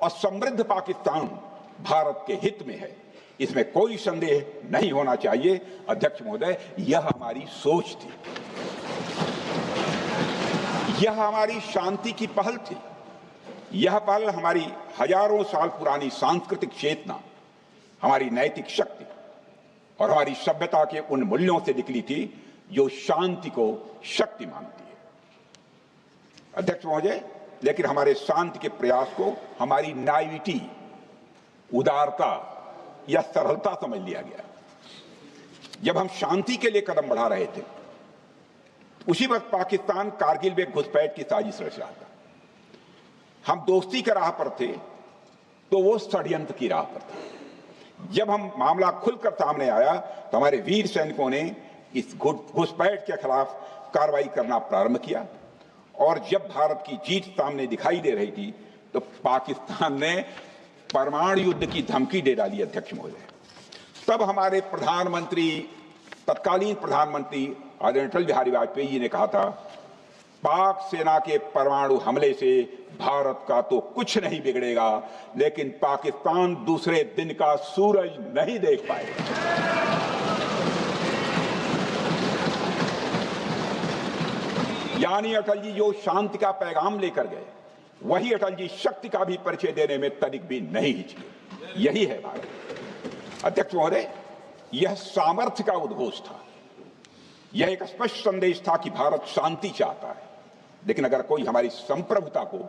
और समृद्ध पाकिस्तान भारत के हित में है, इसमें कोई संदेह नहीं होना चाहिए। अध्यक्ष महोदय, यह हमारी सोच थी, यह हमारी शांति की पहल थी। यह पहल हमारी हजारों साल पुरानी सांस्कृतिक चेतना, हमारी नैतिक शक्ति और हमारी सभ्यता के उन मूल्यों से निकली थी जो शांति को शक्ति मानती है। अध्यक्ष महोदय, लेकिन हमारे शांति के प्रयास को हमारी नाइविटी, उदारता या सरलता समझ लिया गया। जब हम शांति के लिए कदम बढ़ा रहे थे, उसी वक्त पाकिस्तान कारगिल में घुसपैठ की साजिश रच रहा था। हम दोस्ती के राह पर थे तो वो षड्यंत्र की राह पर थे। जब हम मामला खुलकर सामने आया तो हमारे वीर सैनिकों ने इस घुसपैठ के खिलाफ कार्रवाई करना प्रारंभ किया, और जब भारत की जीत सामने दिखाई दे रही थी तो पाकिस्तान ने परमाणु युद्ध की धमकी दे डाली। अध्यक्ष महोदय, तब हमारे तत्कालीन प्रधानमंत्री आदरणीय अटल बिहारी वाजपेयी जी ने कहा था, पाक सेना के परमाणु हमले से भारत का तो कुछ नहीं बिगड़ेगा, लेकिन पाकिस्तान दूसरे दिन का सूरज नहीं देख पाएगा। यानी अटल जी जो शांति का पैगाम लेकर गए, वही अटल जी शक्ति का भी परिचय देने में तनिक भी नहीं हिचके। यही है भारत। अध्यक्ष महोदय, यह सामर्थ्य का उद्घोष था। यह एक स्पष्ट संदेश था कि भारत शांति चाहता है, लेकिन अगर कोई हमारी संप्रभुता को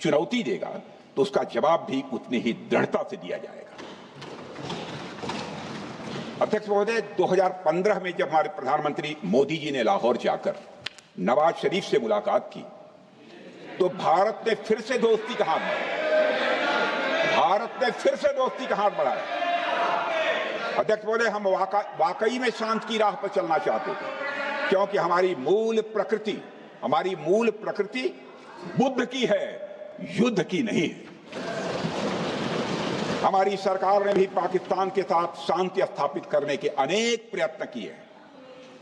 चुनौती देगा तो उसका जवाब भी उतनी ही दृढ़ता से दिया जाएगा। अध्यक्ष महोदय, 2015 में जब हमारे प्रधानमंत्री मोदी जी ने लाहौर जाकर नवाज शरीफ से मुलाकात की तो भारत ने फिर से दोस्ती का हाथ बढ़ाया। अध्यक्ष महोदय, हम वाकई में शांति की राह पर चलना चाहते थे, क्योंकि हमारी मूल प्रकृति बुद्ध की है, युद्ध की नहीं है। हमारी सरकार ने भी पाकिस्तान के साथ शांति स्थापित करने के अनेक प्रयत्न किए हैं,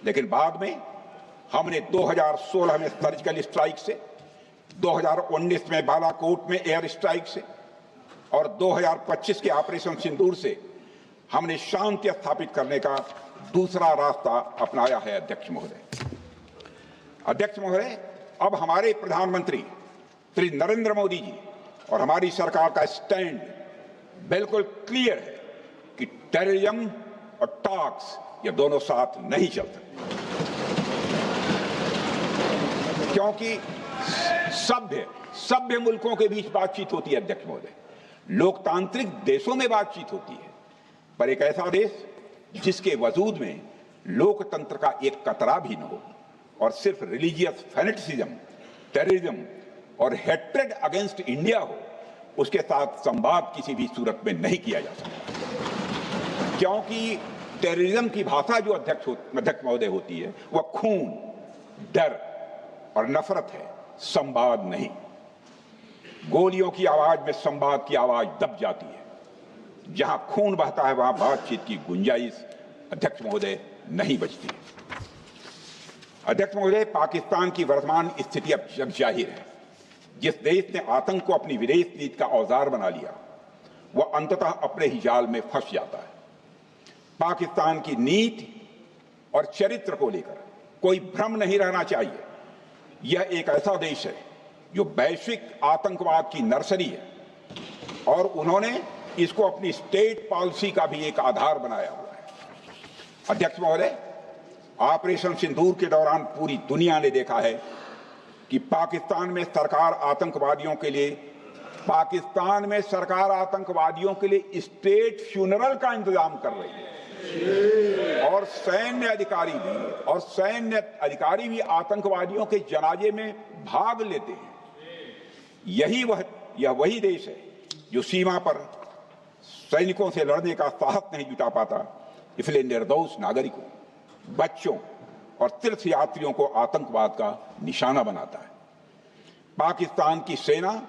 लेकिन बाद में हमने 2016 में सर्जिकल स्ट्राइक से, 2019 में बालाकोट में एयर स्ट्राइक से और 2025 के ऑपरेशन सिंदूर से हमने शांति स्थापित करने का दूसरा रास्ता अपनाया है। अध्यक्ष महोदय, अब हमारे प्रधानमंत्री श्री नरेंद्र मोदी जी और हमारी सरकार का स्टैंड बिल्कुल क्लियर है कि टेररिज्म और टॉक्स ये दोनों साथ नहीं चल सकते, क्योंकि सभ्य मुल्कों के बीच बातचीत होती है। अध्यक्ष महोदय, लोकतांत्रिक देशों में बातचीत होती है, पर एक ऐसा देश जिसके वजूद में लोकतंत्र का एक कतरा भी न हो और सिर्फ रिलीजियस फैनेटिसिज्म, टेररिज्म और हेट्रेड अगेंस्ट इंडिया हो, उसके साथ संवाद किसी भी सूरत में नहीं किया जा सकता। क्योंकि टेररिज्म की भाषा जो अध्यक्ष महोदय होती है, वह खून, डर और नफरत है, संवाद नहीं। गोलियों की आवाज में संवाद की आवाज दब जाती है। जहां खून बहता है वहां बातचीत की गुंजाइश, अध्यक्ष महोदय, नहीं बचती। अध्यक्ष महोदय, पाकिस्तान की वर्तमान स्थिति अब जग जाहिर है। जिस देश ने आतंक को अपनी विदेश नीति का औजार बना लिया, वह अंततः अपने ही जाल में फंस जाता है। पाकिस्तान की नीति और चरित्र को लेकर कोई भ्रम नहीं रहना चाहिए। यह एक ऐसा देश है जो वैश्विक आतंकवाद की नर्सरी है और उन्होंने इसको अपनी स्टेट पॉलिसी का भी एक आधार बनाया हुआ है। अध्यक्ष महोदय, ऑपरेशन सिंदूर के दौरान पूरी दुनिया ने देखा है कि पाकिस्तान में सरकार आतंकवादियों के लिए स्टेट फ्यूनरल का इंतजाम कर रही है और सैन्य अधिकारी भी आतंकवादियों के जनाजे में भाग लेते हैं। यह वही देश है जो सीमा पर सैनिकों से लड़ने का साहस नहीं जुटा पाता, इसलिए निर्दोष नागरिकों, बच्चों और तीर्थ यात्रियों को आतंकवाद का निशाना बनाता है। पाकिस्तान की सेना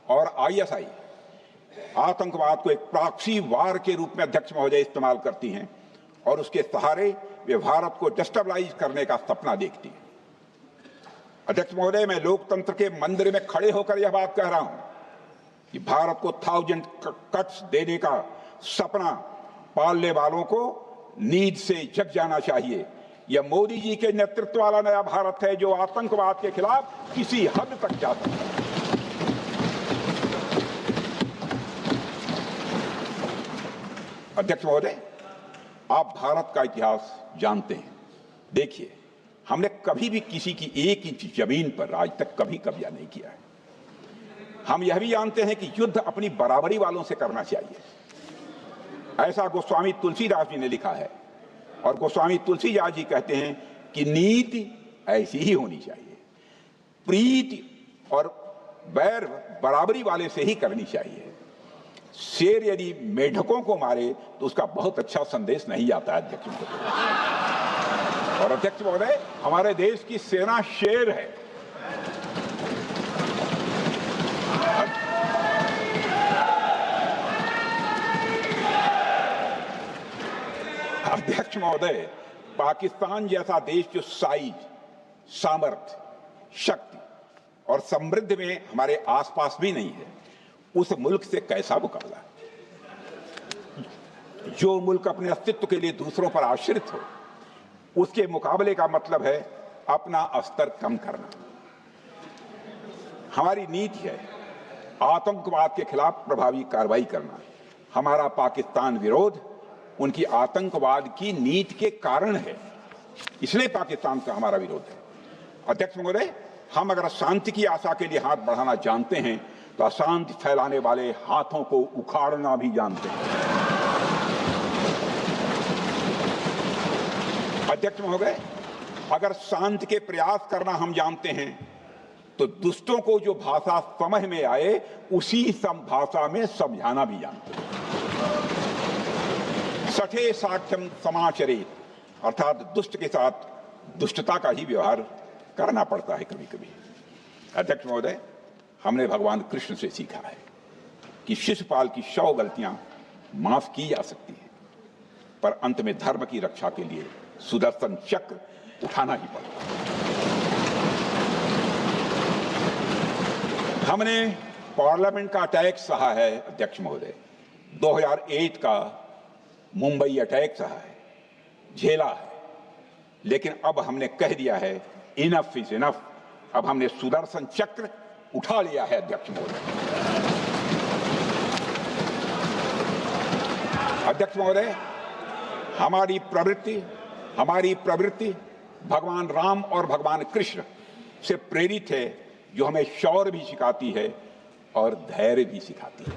और आईएसआई आतंकवाद को एक प्रॉक्सी वार के रूप में अध्यक्ष महोदय इस्तेमाल करती हैं और उसके सहारे वे भारत को डिस्टेबलाइज करने का सपना देखती हैं। अध्यक्ष महोदय, मैं लोकतंत्र के मंदिर में खड़े होकर यह बात कह रहा हूं कि भारत को 1000 कट्स देने का सपना पालने वालों को नींद से जग जाना चाहिए। यह मोदी जी के नेतृत्व वाला नया भारत है जो आतंकवाद के खिलाफ किसी हद तक जा सकता है। अध्यक्ष महोदय, आप भारत का इतिहास जानते हैं। देखिए, हमने कभी भी किसी की 1 इंच जमीन पर आज तक कभी कब्जा नहीं किया है। हम यह भी जानते हैं कि युद्ध अपनी बराबरी वालों से करना चाहिए। ऐसा गोस्वामी तुलसीदास जी ने लिखा है और गोस्वामी तुलसीदास जी कहते हैं कि नीति ऐसी ही होनी चाहिए। प्रीति और बैर बराबरी वाले से ही करनी चाहिए। शेर यदि मेढकों को मारे तो उसका बहुत अच्छा संदेश नहीं आता है अध्यक्ष महोदय। और अध्यक्ष महोदय, हमारे देश की सेना शेर है। अध्यक्ष महोदय, पाकिस्तान जैसा देश जो साइज, सामर्थ्य, शक्ति और समृद्धि में हमारे आसपास भी नहीं है, उस मुल्क से कैसा मुकाबला? जो मुल्क अपने अस्तित्व के लिए दूसरों पर आश्रित हो, उसके मुकाबले का मतलब है अपना स्तर कम करना। हमारी नीति है आतंकवाद के खिलाफ प्रभावी कार्रवाई करना। हमारा पाकिस्तान विरोध उनकी आतंकवाद की नीति के कारण है, इसलिए पाकिस्तान का हमारा विरोध है। अध्यक्ष महोदय, हम अगर शांति की आशा के लिए हाथ बढ़ाना जानते हैं तो अशांति फैलाने वाले हाथों को उखाड़ना भी जानते हैं। अध्यक्ष महोदय, अगर शांति के प्रयास करना हम जानते हैं तो दुष्टों को जो भाषा समझ में आए उसी भाषा में समझाना भी जानते हैं। सठे साक्ष्यम समाचरित, अर्थात दुष्ट के साथ दुष्टता का ही व्यवहार करना पड़ता है कभी कभी। अध्यक्ष महोदय, हमने भगवान कृष्ण से सीखा है कि शिशुपाल की 100 गलतियां माफ की जा सकती हैं, पर अंत में धर्म की रक्षा के लिए सुदर्शन चक्र उठाना ही पड़ता। हमने पार्लियामेंट का अटैक सहा है अध्यक्ष महोदय, 2008 का मुंबई अटैक सहा है, झेला है, लेकिन अब हमने कह दिया है इनफ इज इनफ। अब हमने सुदर्शन चक्र उठा लिया है अध्यक्ष महोदय। अध्यक्ष महोदय, हमारी प्रवृत्ति भगवान राम और भगवान कृष्ण से प्रेरित है, जो हमें शौर्य भी सिखाती है और धैर्य भी सिखाती है।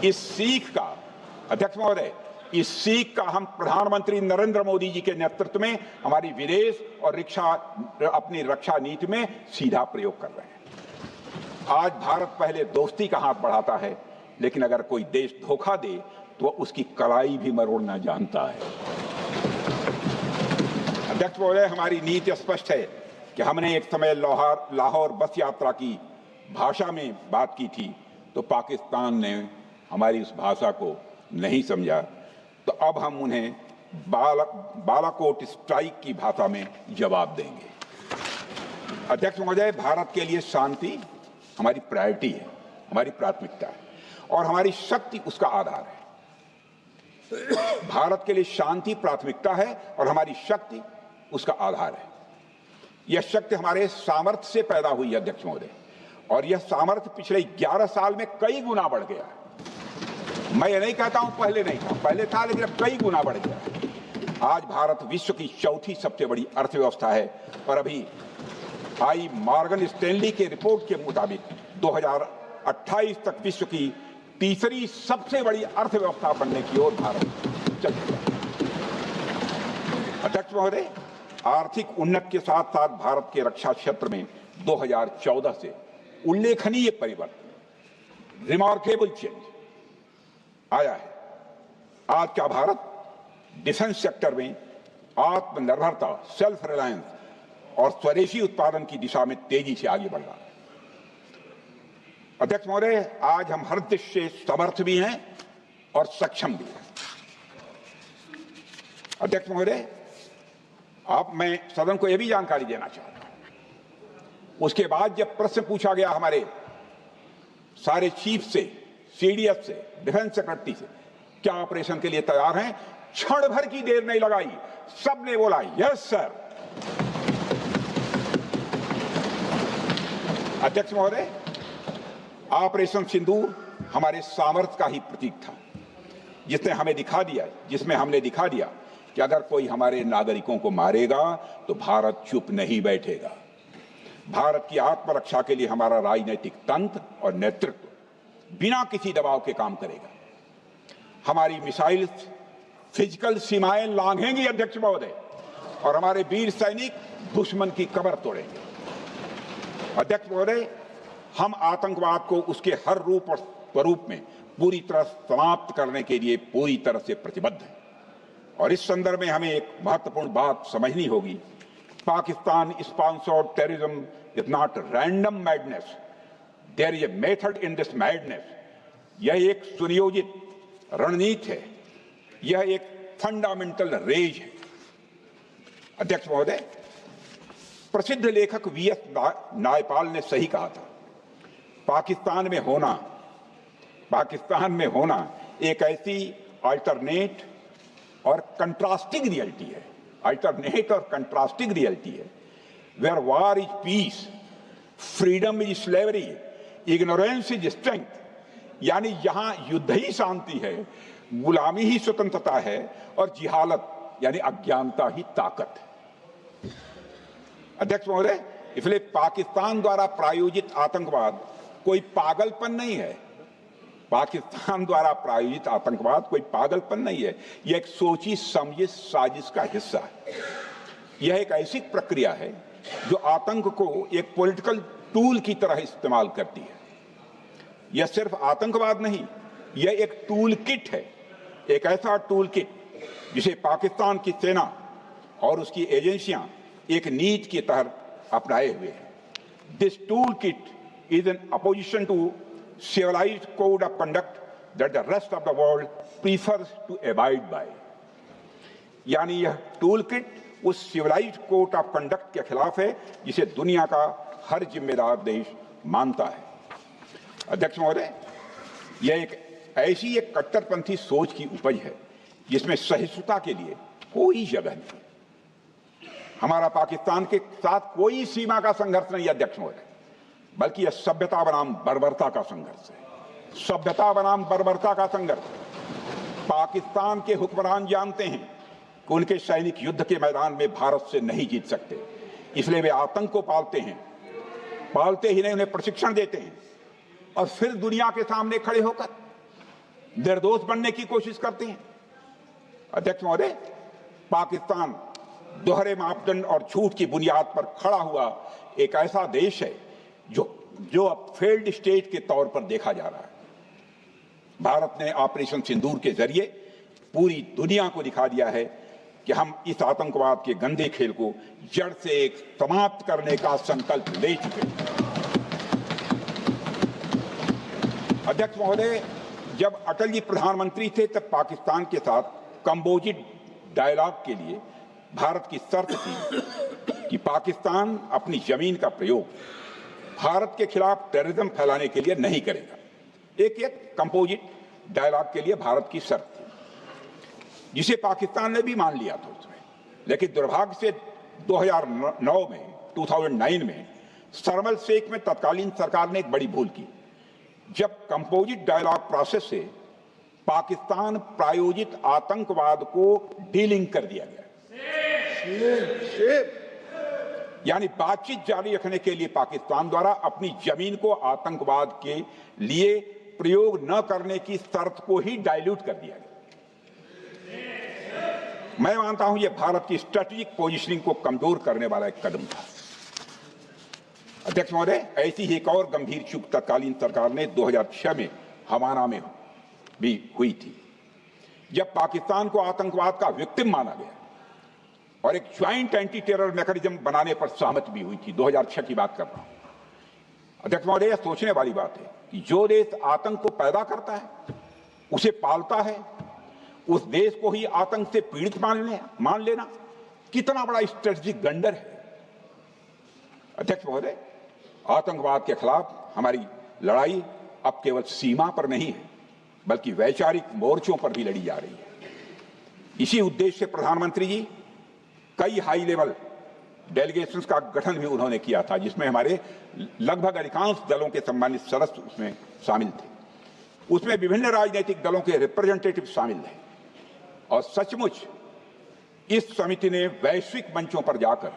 इस सीख का अध्यक्ष महोदय, इस सीख का हम प्रधानमंत्री नरेंद्र मोदी जी के नेतृत्व में हमारी विदेश और अपनी रक्षा नीति में सीधा प्रयोग कर रहे हैं। आज भारत पहले दोस्ती का हाथ बढ़ाता है, लेकिन अगर कोई देश धोखा दे तो उसकी कलाई भी मरोड़ना जानता है। अध्यक्ष महोदय, हमारी नीति स्पष्ट है कि हमने एक समय लाहौर बस यात्रा की भाषा में बात की थी, तो पाकिस्तान ने हमारी उस भाषा को नहीं समझा, तो अब हम उन्हें बालाकोट स्ट्राइक की भाषा में जवाब देंगे। अध्यक्ष महोदय, भारत के लिए शांति हमारी प्रायोरिटी है, हमारी प्राथमिकता है और हमारी शक्ति उसका आधार है। भारत के लिए शांति प्राथमिकता है और हमारी शक्ति उसका आधार है। यह शक्ति हमारे सामर्थ्य से पैदा हुई है अध्यक्ष महोदय, और यह सामर्थ्य पिछले 11 साल में कई गुना बढ़ गया है। मैं ये नहीं कहता हूं पहले नहीं था, पहले था, लेकिन अब कई गुना बढ़ गया। आज भारत विश्व की चौथी सबसे बड़ी अर्थव्यवस्था है और अभी आई मॉर्गन स्टैनली के रिपोर्ट के मुताबिक 2028 तक विश्व की तीसरी सबसे बड़ी अर्थव्यवस्था बनने की ओर भारत चल रहा है। अध्यक्ष महोदय, आर्थिक उन्नति के साथ साथ भारत के रक्षा क्षेत्र में 2014 से उल्लेखनीय परिवर्तन, रिमार्केबल चेंज आया है। आज का भारत डिफेंस सेक्टर में आत्मनिर्भरता, सेल्फ रिलायंस और स्वदेशी उत्पादन की दिशा में तेजी से आगे बढ़ रहा है। अध्यक्ष महोदय, आज हम हर दृष्टि से समर्थ भी हैं और सक्षम भी हैं। अध्यक्ष महोदय, मैं सदन को यह भी जानकारी देना चाहता हूं। उसके बाद जब प्रश्न पूछा गया हमारे सारे चीफ से, सीडीएस से, डिफेंस सेक्रेटरी से, क्या ऑपरेशन के लिए तैयार हैं, क्षण भर की देर नहीं लगाई, सबने बोला यस सर। अध्यक्ष महोदय, ऑपरेशन सिंदूर हमारे सामर्थ्य का ही प्रतीक था, जिसमें हमने दिखा दिया कि अगर कोई हमारे नागरिकों को मारेगा तो भारत चुप नहीं बैठेगा। भारत की आत्मरक्षा के लिए हमारा राजनीतिक तंत्र और नेतृत्व बिना किसी दबाव के काम करेगा। हमारी मिसाइल फिजिकल सीमाएं लांघेंगी अध्यक्ष महोदय, और हमारे वीर सैनिक दुश्मन की कमर तोड़ेंगे। अध्यक्ष महोदय, हम आतंकवाद को उसके हर रूप और स्वरूप में पूरी तरह समाप्त करने के लिए पूरी तरह से प्रतिबद्ध हैं। और इस संदर्भ में हमें एक महत्वपूर्ण बात समझनी होगी। Pakistan sponsored terrorism is not random madness, there is a method in this madness. यह एक सुनियोजित रणनीति है, यह एक फंडामेंटल रेज है। अध्यक्ष महोदय, प्रसिद्ध लेखक वीएस नायपाल ने सही कहा था, पाकिस्तान में होना एक ऐसी अल्टरनेट और कंट्रास्टिंग रियलिटी है, where war is peace, freedom is slavery, ignorance is strength. यानी यहां युद्ध ही शांति है, गुलामी ही स्वतंत्रता है और जिहालत यानी अज्ञानता ही ताकत है। अध्यक्ष महोदय, इसलिए पाकिस्तान द्वारा प्रायोजित आतंकवाद कोई पागलपन नहीं है। पाकिस्तान द्वारा प्रायोजित आतंकवाद कोई पागलपन नहीं है, यह एक सोची समझी साजिश का हिस्सा है। यह एक ऐसी प्रक्रिया है जो आतंक को एक पॉलिटिकल टूल की तरह इस्तेमाल करती है। यह सिर्फ आतंकवाद नहीं, यह एक टूल किट है, एक ऐसा टूल किट जिसे पाकिस्तान की सेना और उसकी एजेंसियां एक नीति के तहत अपनाए हुए हैं। This tool kit is in opposition to civilized code of conduct that the rest of the world prefers to abide by। यानी यह टूल किट उस सिविलाइज्ड कोड ऑफ कंडक्ट के खिलाफ है जिसे दुनिया का हर जिम्मेदार देश मानता है। अध्यक्ष महोदय, यह एक कट्टरपंथी सोच की उपज है जिसमें सहिष्णुता के लिए कोई जगह नहीं। हमारा पाकिस्तान के साथ कोई सीमा का संघर्ष नहीं है अध्यक्ष महोदय, बल्कि यह सभ्यता बनाम बर्बरता का संघर्ष है। सभ्यता बनाम बर्बरता का संघर्ष। पाकिस्तान के हुक्मरान जानते हैं कि उनके सैनिक युद्ध के मैदान में भारत से नहीं जीत सकते, इसलिए वे आतंक को पालते ही नहीं, उन्हें प्रशिक्षण देते हैं और फिर दुनिया के सामने खड़े होकर निर्दोष बनने की कोशिश करते हैं। अध्यक्ष महोदय, पाकिस्तान दोहरे मापदंड और झूठ की बुनियाद पर खड़ा हुआ एक ऐसा देश है जो अब फेल्ड स्टेट के तौर पर देखा जा रहा है। भारत ने ऑपरेशन सिंदूर के जरिए पूरी दुनिया को दिखा दिया है कि हम इस आतंकवाद के गंदे खेल को जड़ से समाप्त करने का संकल्प ले चुके हैं। अध्यक्ष महोदय, जब अटल जी प्रधानमंत्री थे तब पाकिस्तान के साथ कंबोजिट डायलॉग के लिए भारत की शर्त थी कि पाकिस्तान अपनी जमीन का प्रयोग भारत के खिलाफ टेररिज्म फैलाने के लिए नहीं करेगा। एक कंपोजिट डायलॉग के लिए भारत की शर्त थी, जिसे पाकिस्तान ने भी मान लिया था उसमें। लेकिन दुर्भाग्य से 2009 में शर्म एल शेख में तत्कालीन सरकार ने एक बड़ी भूल की, जब कंपोजिट डायलॉग प्रोसेस से पाकिस्तान प्रायोजित आतंकवाद को डीलिंक कर दिया गया। यानी बातचीत जारी रखने के लिए पाकिस्तान द्वारा अपनी जमीन को आतंकवाद के लिए प्रयोग न करने की शर्त को ही डाइल्यूट कर दिया गया। मैं मानता हूं यह भारत की स्ट्रेटेजिक पोजीशनिंग को कमजोर करने वाला एक कदम था। अध्यक्ष महोदय, ऐसी ही एक और गंभीर चूक तत्कालीन सरकार ने 2006 में हवाना में भी हुई थी, जब पाकिस्तान को आतंकवाद का विक्टिम माना गया और एक ज्वाइंट एंटी टेरर मैकेनिज्म बनाने पर सहमति भी हुई थी। 2006 की बात कर रहा हूं। अध्यक्ष महोदय, यह सोचने वाली बात है कि जो देश आतंक को पैदा करता है, उसे पालता है, उस देश को ही आतंक से पीड़ित मान लेना कितना बड़ा स्ट्रेटेजिक ब्लंडर है। अध्यक्ष महोदय, आतंकवाद के खिलाफ हमारी लड़ाई अब केवल सीमा पर नहीं है, बल्कि वैचारिक मोर्चों पर भी लड़ी जा रही है। इसी उद्देश्य से प्रधानमंत्री जी कई हाई लेवल डेलीगेशंस का गठन भी उन्होंने किया था, जिसमें हमारे लगभग अधिकांश दलों के सम्मानित सदस्य उसमें शामिल थे। उसमें विभिन्न राजनीतिक दलों के रिप्रेजेंटेटिव शामिल थे और सचमुच इस समिति ने वैश्विक मंचों पर जाकर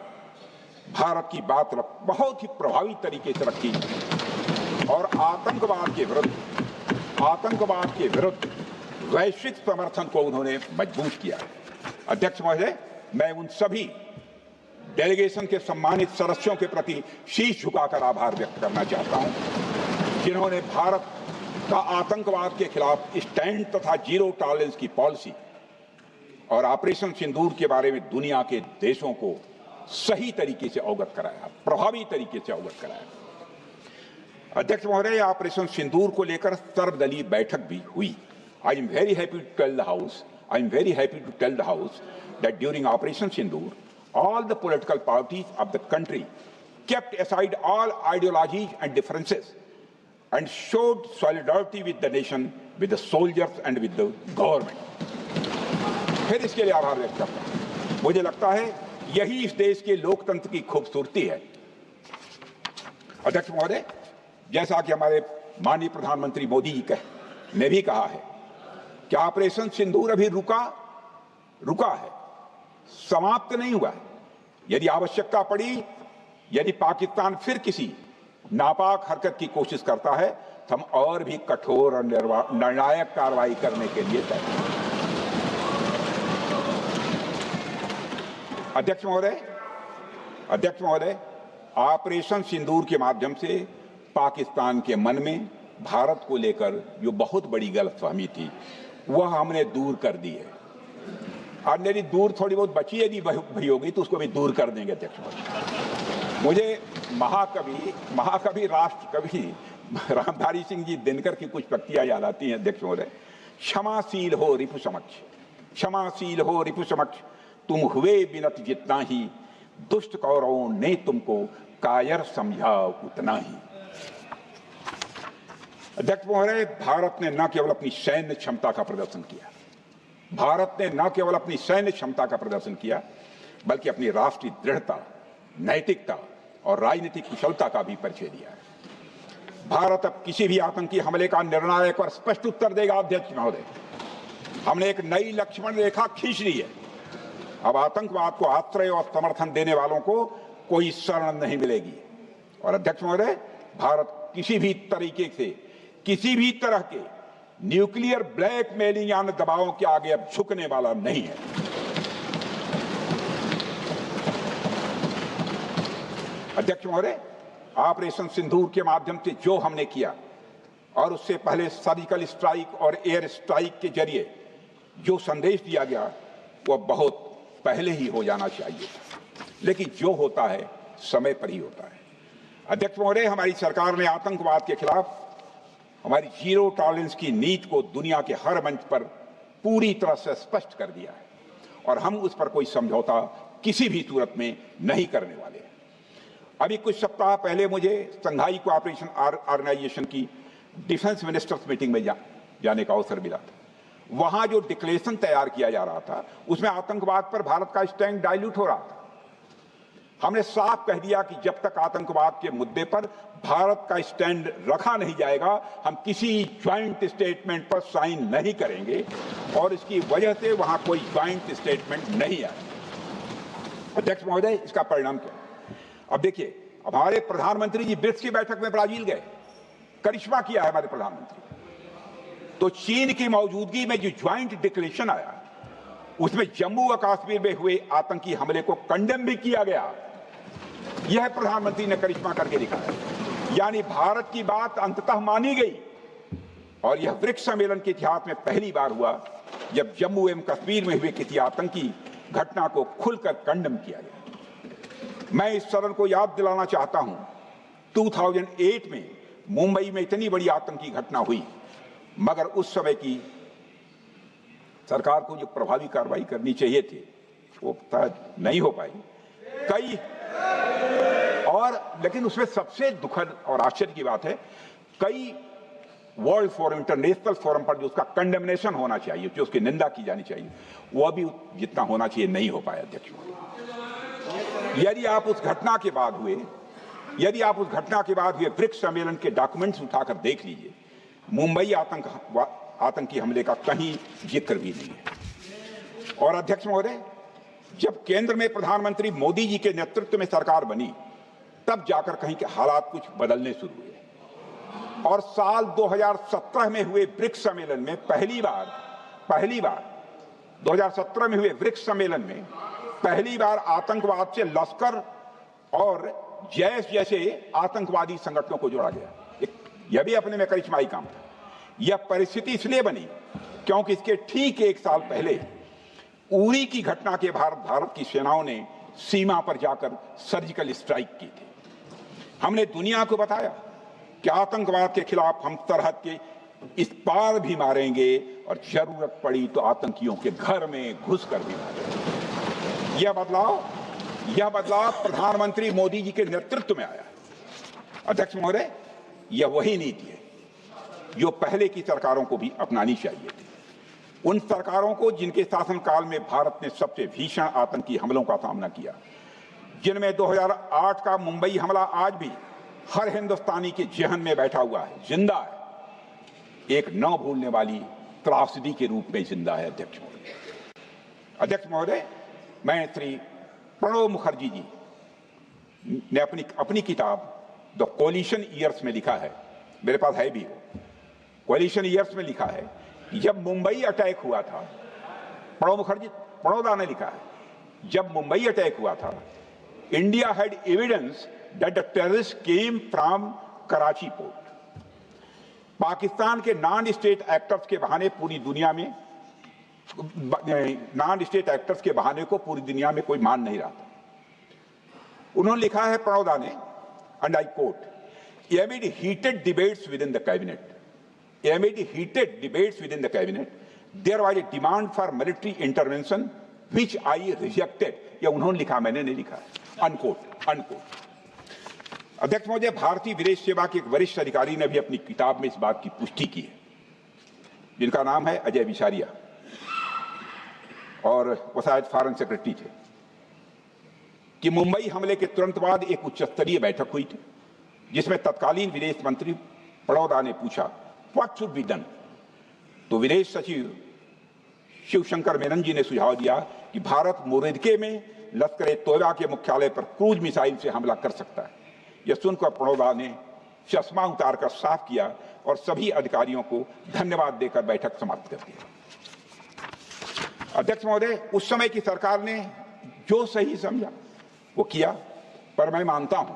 भारत की बात बहुत ही प्रभावी तरीके से रखी और आतंकवाद के विरुद्ध वैश्विक समर्थन को उन्होंने मजबूत किया। अध्यक्ष महोदय, मैं उन सभी डेलीगेशन के सम्मानित सदस्यों के प्रति शीश झुकाकर आभार व्यक्त करना चाहता हूं, जिन्होंने भारत का आतंकवाद के खिलाफ स्टैंड तथा जीरो टॉलरेंस की पॉलिसी और ऑपरेशन सिंदूर के बारे में दुनिया के देशों को सही तरीके से अवगत कराया, प्रभावी तरीके से अवगत कराया। अध्यक्ष महोदय, ऑपरेशन सिंदूर को लेकर सर्वदलीय बैठक भी हुई। I am very happy to tell the house that during Operation Sindoor, all the political parties of the country kept aside all ideologies and differences and showed solidarity with the nation, with the soldiers and with the government. फिर इसके लिए आभार व्यक्त करता हूं। मुझे लगता है यही इस देश के लोकतंत्र की खूबसूरती है। अध्यक्ष महोदय, जैसा कि हमारे माननीय प्रधानमंत्री मोदी जी ने भी कहा है कि ऑपरेशन सिंदूर अभी रुका है, समाप्त नहीं हुआ है। यदि आवश्यकता पड़ी, यदि पाकिस्तान फिर किसी नापाक हरकत की कोशिश करता है, तो हम और भी कठोर और निर्णायक कार्रवाई करने के लिए तैयार हैं। अध्यक्ष महोदय, ऑपरेशन सिंदूर के माध्यम से पाकिस्तान के मन में भारत को लेकर जो बहुत बड़ी गलतफहमी थी, वह हमने दूर कर दी है। और मेरी दूर थोड़ी बहुत बची यदि भई होगी तो उसको भी दूर कर देंगे। अध्यक्ष महोदय, मुझे महाकवि राष्ट्रकवि रामधारी सिंह जी दिनकर की कुछ पंक्तियां याद आती हैं। अध्यक्ष महोदय, क्षमाशील हो रिपु समक्ष, तुम हुए विनत जितना ही, दुष्ट कौरवों ने तुमको कायर समझा उतना ही। अध्यक्ष महोदय, भारत ने न केवल अपनी सैन्य क्षमता का प्रदर्शन किया, बल्कि अपनी राष्ट्रीय दृढ़ता, नैतिकता और राजनीतिक कुशलता का भी परिचय दिया है। भारत अब किसी भी आतंकी हमले का निर्णायक और स्पष्ट उत्तर देगा। अध्यक्ष महोदय, हमने एक नई लक्ष्मण रेखा खींच ली है। अब आतंकवाद को आश्रय और समर्थन देने वालों को कोई शरण नहीं मिलेगी। और अध्यक्ष महोदय, भारत किसी भी तरह के न्यूक्लियर ब्लैकमेलिंग या दबावों के आगे अब झुकने वाला नहीं है। अध्यक्ष महोदय, ऑपरेशन सिंदूर के माध्यम से जो हमने किया और उससे पहले सर्जिकल स्ट्राइक और एयर स्ट्राइक के जरिए जो संदेश दिया गया, वह बहुत पहले ही हो जाना चाहिए, लेकिन जो होता है समय पर ही होता है। अध्यक्ष महोदय, हमारी सरकार ने आतंकवाद के खिलाफ हमारी जीरो टॉलरेंस की नीति को दुनिया के हर मंच पर पूरी तरह से स्पष्ट कर दिया है और हम उस पर कोई समझौता किसी भी सूरत में नहीं करने वाले हैं। अभी कुछ सप्ताह पहले मुझे शंघाई कोऑपरेशन ऑर्गेनाइजेशन की डिफेंस मिनिस्टर्स मीटिंग में जाने का अवसर मिला था। वहां जो डिक्लेरेशन तैयार किया जा रहा था उसमें आतंकवाद पर भारत का स्टैंड डाइल्यूट हो रहा था। हमने साफ कह दिया कि जब तक आतंकवाद के मुद्दे पर भारत का स्टैंड रखा नहीं जाएगा, हम किसी ज्वाइंट स्टेटमेंट पर साइन नहीं करेंगे और इसकी वजह से वहां कोई ज्वाइंट स्टेटमेंट नहीं आए। अध्यक्ष महोदय, इसका परिणाम क्या? अब देखिए, हमारे प्रधानमंत्री जी ब्रिक्स की बैठक में ब्राजील गए, करिश्मा किया है हमारे प्रधानमंत्री। तो चीन की मौजूदगी में जो ज्वाइंट डिक्लेरेशन आया उसमें जम्मू व कश्मीर में हुए आतंकी हमले को कंडेम भी किया गया। यह प्रधानमंत्री ने करिश्मा करके दिखाया, यानी भारत की बात अंततः मानी गई। और यह ब्रिक्स सम्मेलन के इतिहास में पहली बार हुआ जब जम्मू एवं कश्मीर में हुए किसी आतंकी घटना को खुलकर कंडेम किया गया। मैं इस सदन को याद दिलाना चाहता हूं, 2008 में मुंबई में इतनी बड़ी आतंकी घटना हुई, मगर उस समय की सरकार को जो प्रभावी कार्रवाई करनी चाहिए थी वो नहीं हो पाई। लेकिन उसमें सबसे दुखद और आश्चर्य की बात है, कई वर्ल्ड फोरम, इंटरनेशनल फोरम पर जो उसका कंडेमनेशन होना चाहिए, जो उसकी निंदा की जानी चाहिए, वह भी जितना होना चाहिए नहीं हो पाया। अध्यक्ष, यदि आप उस घटना के बाद हुए ब्रिक्स सम्मेलन के डॉक्यूमेंट्स उठाकर देख लीजिए, मुंबई आतंकी हमले का कहीं जिक्र भी नहीं है। और अध्यक्ष महोदय, जब केंद्र में प्रधानमंत्री मोदी जी के नेतृत्व में सरकार बनी, तब जाकर कहीं के हालात कुछ बदलने शुरू हुए और साल 2017 में हुए ब्रिक्स सम्मेलन में पहली बार 2017 में हुए ब्रिक्स सम्मेलन में पहली बार आतंकवाद से लश्कर और जैश जैसे आतंकवादी संगठनों को जोड़ा गया। यह भी अपने में करिश्माई काम था। यह परिस्थिति इसलिए बनी क्योंकि इसके ठीक एक साल पहले उरी की घटना के भारत की सेनाओं ने सीमा पर जाकर सर्जिकल स्ट्राइक की थी। हमने दुनिया को बताया कि आतंकवाद के खिलाफ हम सरहद के इस पार भी मारेंगे और जरूरत पड़ी तो आतंकियों के घर में घुसकर भी मारेंगे। यह बदलाव प्रधानमंत्री मोदी जी के नेतृत्व में आया। अध्यक्ष महोदय, यह वही नीति है जो पहले की सरकारों को भी अपनानी चाहिए थी। उन सरकारों को जिनके शासनकाल में भारत ने सबसे भीषण आतंकी हमलों का सामना किया, जिनमें 2008 का मुंबई हमला आज भी हर हिंदुस्तानी के जहन में बैठा हुआ है, जिंदा है, एक न भूलने वाली त्रासदी के रूप में जिंदा है। अध्यक्ष महोदय, मैं श्री प्रणब मुखर्जी जी ने अपनी किताब द कोलिशन ईयर्स में लिखा है, मेरे पास है भी, कोलिशन ईयर्स में लिखा है, जब मुंबई अटैक हुआ था, प्रणोदा ने लिखा है, जब मुंबई अटैक हुआ था, India had evidence that the terrorist came from Karachi port. Pakistan के नॉन स्टेट एक्टर्स के बहाने पूरी दुनिया में को पूरी दुनिया में कोई मान नहीं रहा था। उन्होंने लिखा है, प्रणोदा ने, and I quote, amid heated debates within the cabinet, there was a demand for military intervention which I rejected. यह उन्होंने लिखा, मैंने नहीं लिखा, अनकोट। अध्यक्ष महोदय, भारतीय विदेश सेवा के एक वरिष्ठ अधिकारी ने भी अपनी किताब में इस बात की पुष्टि की है, जिनका नाम है अजय बिसारिया, और वो शायद फॉरेन सेक्रेटरी थे, कि मुंबई हमले के तुरंत बाद एक उच्च स्तरीय बैठक हुई थी जिसमें तत्कालीन विदेश मंत्री प्रणोदा ने पूछा, व्हाट शुड बी डन। तो विदेश सचिव शिवशंकर मेनन जी ने सुझाव दिया कि भारत मोरदके में लश्कर-ए-तोयबा के मुख्यालय पर क्रूज मिसाइल से हमला कर सकता है। यह सुनकर प्रणोदा ने चश्मा उतारकर साफ किया और सभी अधिकारियों को धन्यवाद देकर बैठक समाप्त कर दी। अध्यक्ष महोदय, उस समय की सरकार ने जो सही समझा वो किया, पर मैं मानता हूं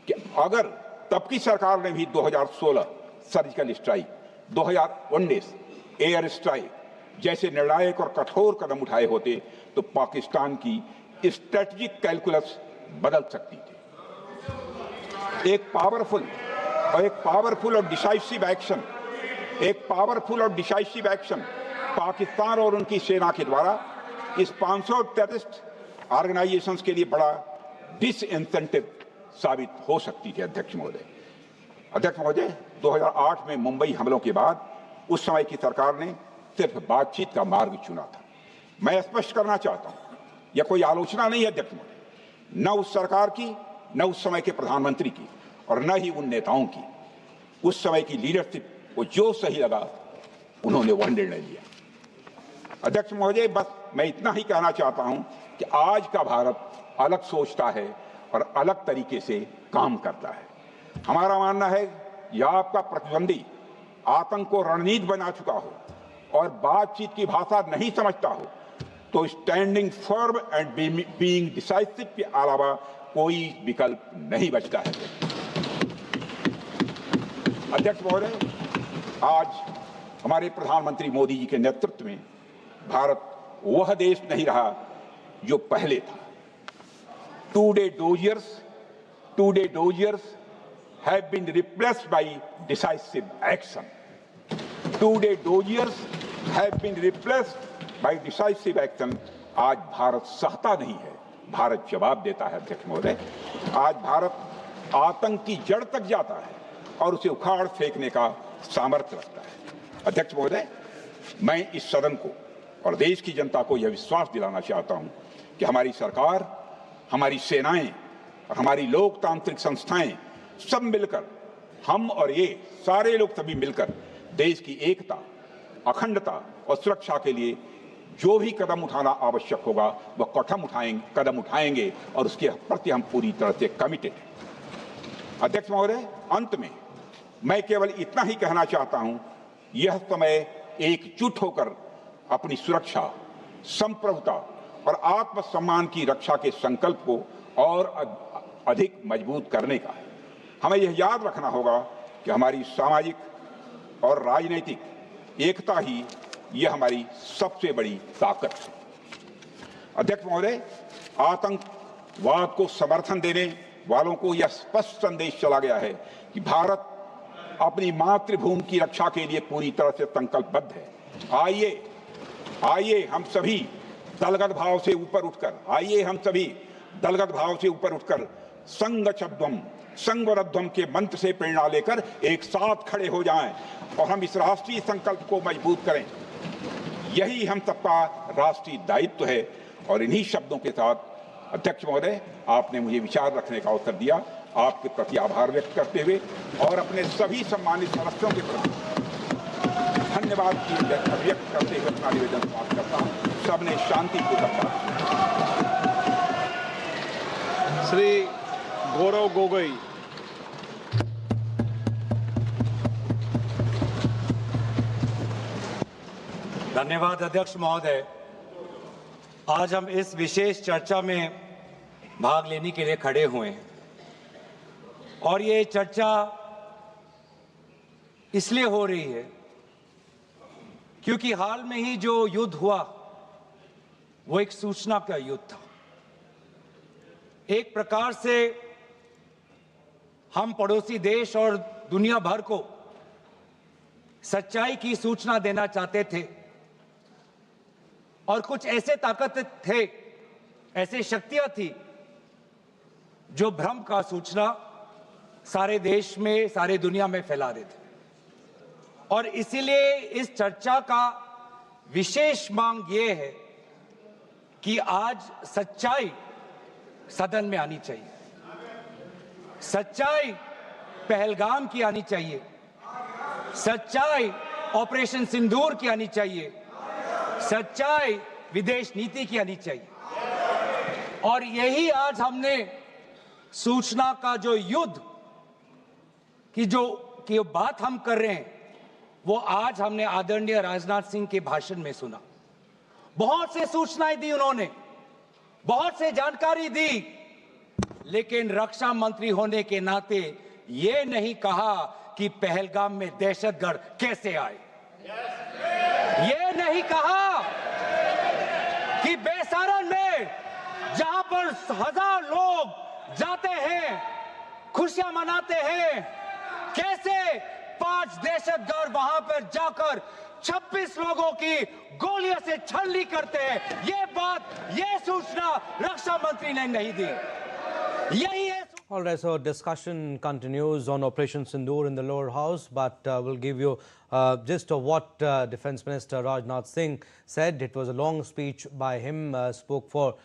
कि अगर तब की सरकार ने भी 2016 सर्जिकल स्ट्राइक, 2019 एयर स्ट्राइक जैसे निर्णायक और कठोर कदम उठाए होते तो पाकिस्तान की स्ट्रेटेजिक कैलकुलस बदल सकती थी। एक पावरफुल और डिसाइसिव एक्शन पाकिस्तान और उनकी सेना के द्वारा इस 500 टेररिस्ट ऑर्गेनाइजेशंस के लिए बड़ा डिसइंसेंटिव साबित हो सकती है। अध्यक्ष महोदय, 2008 में मुंबई हमलों के बाद उस समय की सरकार ने सिर्फ बातचीत का मार्ग चुना था। मैं स्पष्ट करना चाहता हूं, यह कोई आलोचना नहीं है अध्यक्ष महोदय, न उस सरकार की, न उस समय के प्रधानमंत्री की, और न ही उन नेताओं की। उस समय की लीडरशिप को जो सही लगा उन्होंने वह निर्णय लिया। अध्यक्ष महोदय, बस मैं इतना ही कहना चाहता हूं कि आज का भारत अलग सोचता है और अलग तरीके से काम करता है। हमारा मानना है यह आपका प्रतिद्वंदी आतंक को रणनीति बना चुका हो और बातचीत की भाषा नहीं समझता हो तो standing firm and being decisive के अलावा कोई विकल्प नहीं बचता है। अध्यक्ष महोदय, आज हमारे प्रधानमंत्री मोदी जी के नेतृत्व में भारत वह देश नहीं रहा जो पहले था। Two-day doziers have been replaced by decisive action. Two-day doziers have been replaced by decisive action. आज भारत सहता नहीं है, भारत जवाब देता है। अध्यक्ष महोदय, आज भारत आतंक की जड़ तक जाता है और उसे उखाड़ फेंकने का सामर्थ्य रखता है। अध्यक्ष महोदय, मैं इस सदन को और देश की जनता को यह विश्वास दिलाना चाहता हूं कि हमारी सरकार, हमारी सेनाएं और हमारी लोकतांत्रिक संस्थाएं सब मिलकर, हम और ये सारे लोग सभी मिलकर देश की एकता, अखंडता और सुरक्षा के लिए जो भी कदम उठाना आवश्यक होगा वह कदम उठाएंगे और उसके प्रति हम पूरी तरह से कमिटेड हैं। अध्यक्ष महोदय, अंत में मैं केवल इतना ही कहना चाहता हूं, यह समय एकजुट होकर अपनी सुरक्षा, संप्रभुता और आत्मसम्मान की रक्षा के संकल्प को और अधिक मजबूत करने का है। हमें यह याद रखना होगा कि हमारी सामाजिक और राजनीतिक एकता ही यह हमारी सबसे बड़ी ताकत है। अध्यक्ष महोदय, आतंकवाद को समर्थन देने वालों को यह स्पष्ट संदेश चला गया है कि भारत अपनी मातृभूमि की रक्षा के लिए पूरी तरह से संकल्पबद्ध है। आइए हम सभी दलगत भाव से ऊपर उठकर संगच्छध्वम संगवरध्वम के मंत्र से प्रेरणा लेकर एक साथ खड़े हो जाएं और हम इस राष्ट्रीय संकल्प को मजबूत करें। यही हम सबका राष्ट्रीय दायित्व है। और इन्हीं शब्दों के साथ अध्यक्ष महोदय, आपने मुझे विचार रखने का अवसर दिया, आपके प्रति आभार व्यक्त करते हुए और अपने सभी सम्मानित सदस्यों के प्रति धन्यवाद व्यक्त करते हुए अपना निवेदन समाप्त करता हूं। सबने शांतिपूर्वक श्री गौरव गोगोई। धन्यवाद अध्यक्ष महोदय। आज हम इस विशेष चर्चा में भाग लेने के लिए खड़े हुए हैं और ये चर्चा इसलिए हो रही है क्योंकि हाल में ही जो युद्ध हुआ वो एक सूचना का युद्ध था। एक प्रकार से हम पड़ोसी देश और दुनिया भर को सच्चाई की सूचना देना चाहते थे और कुछ ऐसे ताकत थे, ऐसे शक्तियां थी जो भ्रम का सूचना सारे देश में, सारे दुनिया में फैला रहे थे। और इसीलिए इस चर्चा का विशेष मांग ये है कि आज सच्चाई सदन में आनी चाहिए, सच्चाई पहलगाम की आनी चाहिए, सच्चाई ऑपरेशन सिंदूर की आनी चाहिए, सच्चाई विदेश नीति की आनी चाहिए। और यही आज हमने सूचना का जो युद्ध की बात हम कर रहे हैं वो आज हमने आदरणीय राजनाथ सिंह के भाषण में सुना। बहुत से सूचनाएं दी उन्होंने, बहुत से जानकारी दी, लेकिन रक्षा मंत्री होने के नाते ये नहीं कहा कि पहलगाम में दहशतगर्द कैसे आए, ये नहीं कहा कि बेसारन में जहां पर 1000 लोग जाते हैं, खुशियां मनाते हैं, कैसे 5 दहशतगर्द वहां पर जाकर 26 लोगों की गोलियों से छलनी करते हैं। ये सूचना रक्षा मंत्री ने नहीं दी। यही है। All right, so discussion continues on Operation Sindoor in the lower house, but we'll give you gist of what Defence Minister Rajnath Singh said. It was a long speech by him, spoke for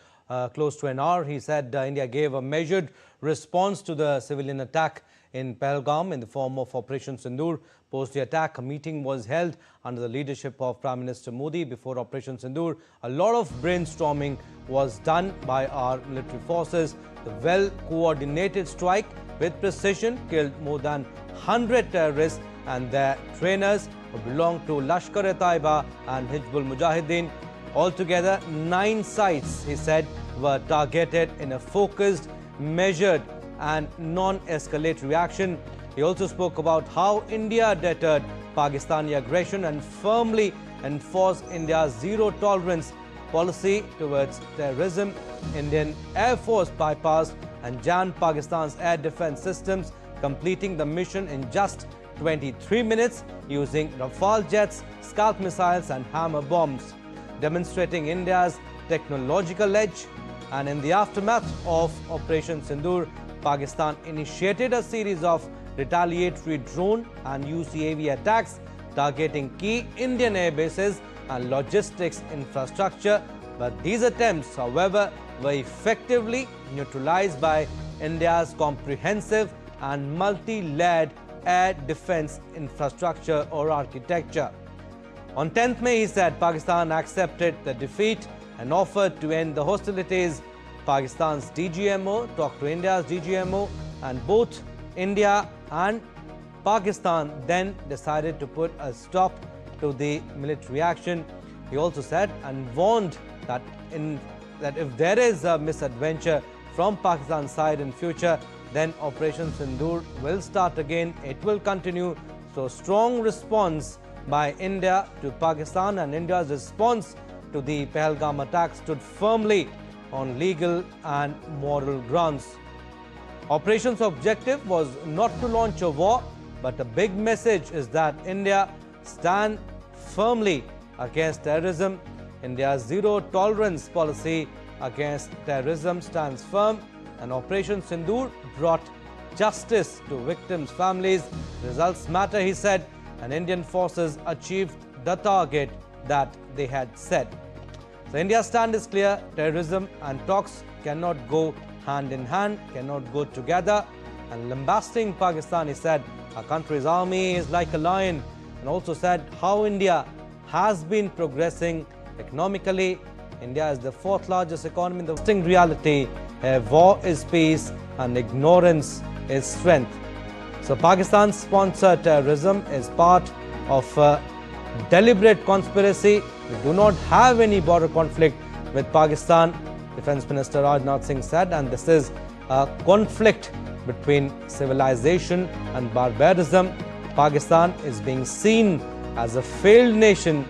close to an hour. He said India gave a measured response to the civilian attack in Pahalgam in the form of Operation Sindoor. Post the attack, a meeting was held under the leadership of Prime Minister Modi. Before Operation Sindoor, a lot of brainstorming was done by our military forces. The well-coordinated strike with precision killed more than 100 terrorists and their trainers who belong to Lashkar-e-Taiba and Hizbul Mujahideen. Altogether, 9 sites, he said, were targeted in a focused, measured and non-escalatory action. He also spoke about how India deterred Pakistani aggression and firmly enforced India's zero-tolerance policy towards terrorism. Indian Air Force bypassed and jammed Pakistan's air defense systems, completing the mission in just 23 minutes using Rafale jets, Scalp missiles and Hammer bombs, demonstrating India's technological edge. And in the aftermath of Operation Sindoor, Pakistan initiated a series of retaliatory drone and UCAV attacks targeting key Indian air bases and logistics infrastructure. But these attempts, however, were effectively neutralized by India's comprehensive and multi-layered air defense infrastructure or architecture. On 10th May, he said Pakistan accepted the defeat and offered to end the hostilities. Pakistan's DGMO talked to India's DGMO, and both India and Pakistan then decided to put a stop to the military action. He also said and warned that if there is a misadventure from Pakistan's side in future, then Operation Sindoor will start again. It will continue. So strong response by India to Pakistan, and India's response to the Pahalgam attack stood firmly on legal and moral grounds. Operation's objective was not to launch a war, but a big message is that India stands firmly against terrorism. India's zero-tolerance policy against terrorism stands firm, and Operation Sindoor brought justice to victims' families. Results matter, he said, and Indian forces achieved the target that they had set. So India's stand is clear. Terrorism and talks cannot go hand in hand, cannot go together. And lambasting Pakistan, he said, our country's army is like a lion, and also said how India has been progressing economically. India is the 4th largest economy in the world. Reality, war is peace and ignorance is strength. So Pakistan's sponsored terrorism is part of a deliberate conspiracy. We do not have any border conflict with Pakistan, Defence Minister Rajnath Singh said, and this is a conflict between civilization and barbarism. Pakistan is being seen as a failed nation.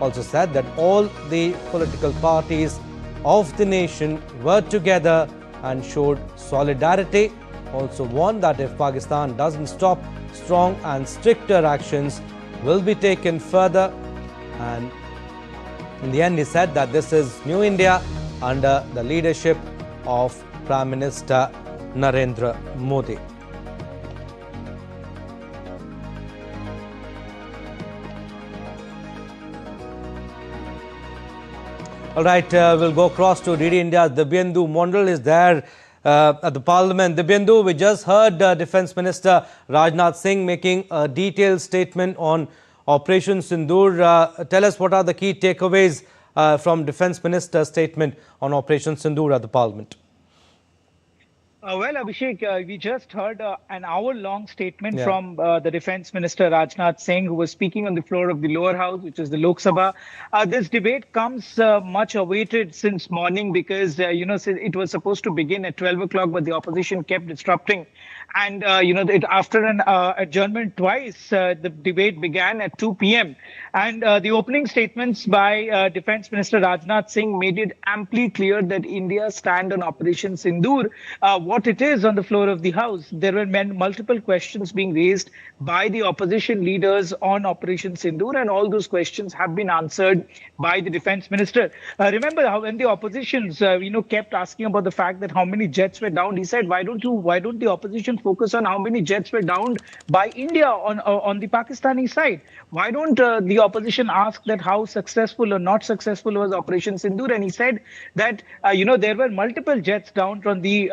Also said that all the political parties of the nation were together and showed solidarity. Also warned that if Pakistan doesn't stop, strong and stricter actions will be taken further. And in the end, he said that this is New India under the leadership of Prime Minister Narendra Modi. All right, we'll go across to DD India's Dibyendu Mondal is there at the Parliament. Dibyendu, we just heard Defence Minister Rajnath Singh making a detailed statement on Operation Sindoor. Tell us what are the key takeaways from Defence Minister's statement on Operation Sindoor at the Parliament. Well, Abhishek, we just heard an hour-long statement from the Defence Minister Rajnath Singh, who was speaking on the floor of the lower house, which is the Lok Sabha. This debate comes much awaited since morning because, it was supposed to begin at 12 o'clock, but the opposition kept disrupting. And, after an adjournment twice, the debate began at 2 p.m. And the opening statements by Defense Minister Rajnath Singh made it amply clear that India's stand on Operation Sindoor, what it is on the floor of the House. There were multiple questions being raised by the opposition leaders on Operation Sindoor, and all those questions have been answered by the Defense Minister. Remember how when the oppositions, kept asking about the fact that how many jets were downed, he said, why don't the opposition focus on how many jets were downed by India on the Pakistani side? Why don't the opposition ask that how successful or not successful was Operation Sindoor? And he said that, there were multiple jets downed on the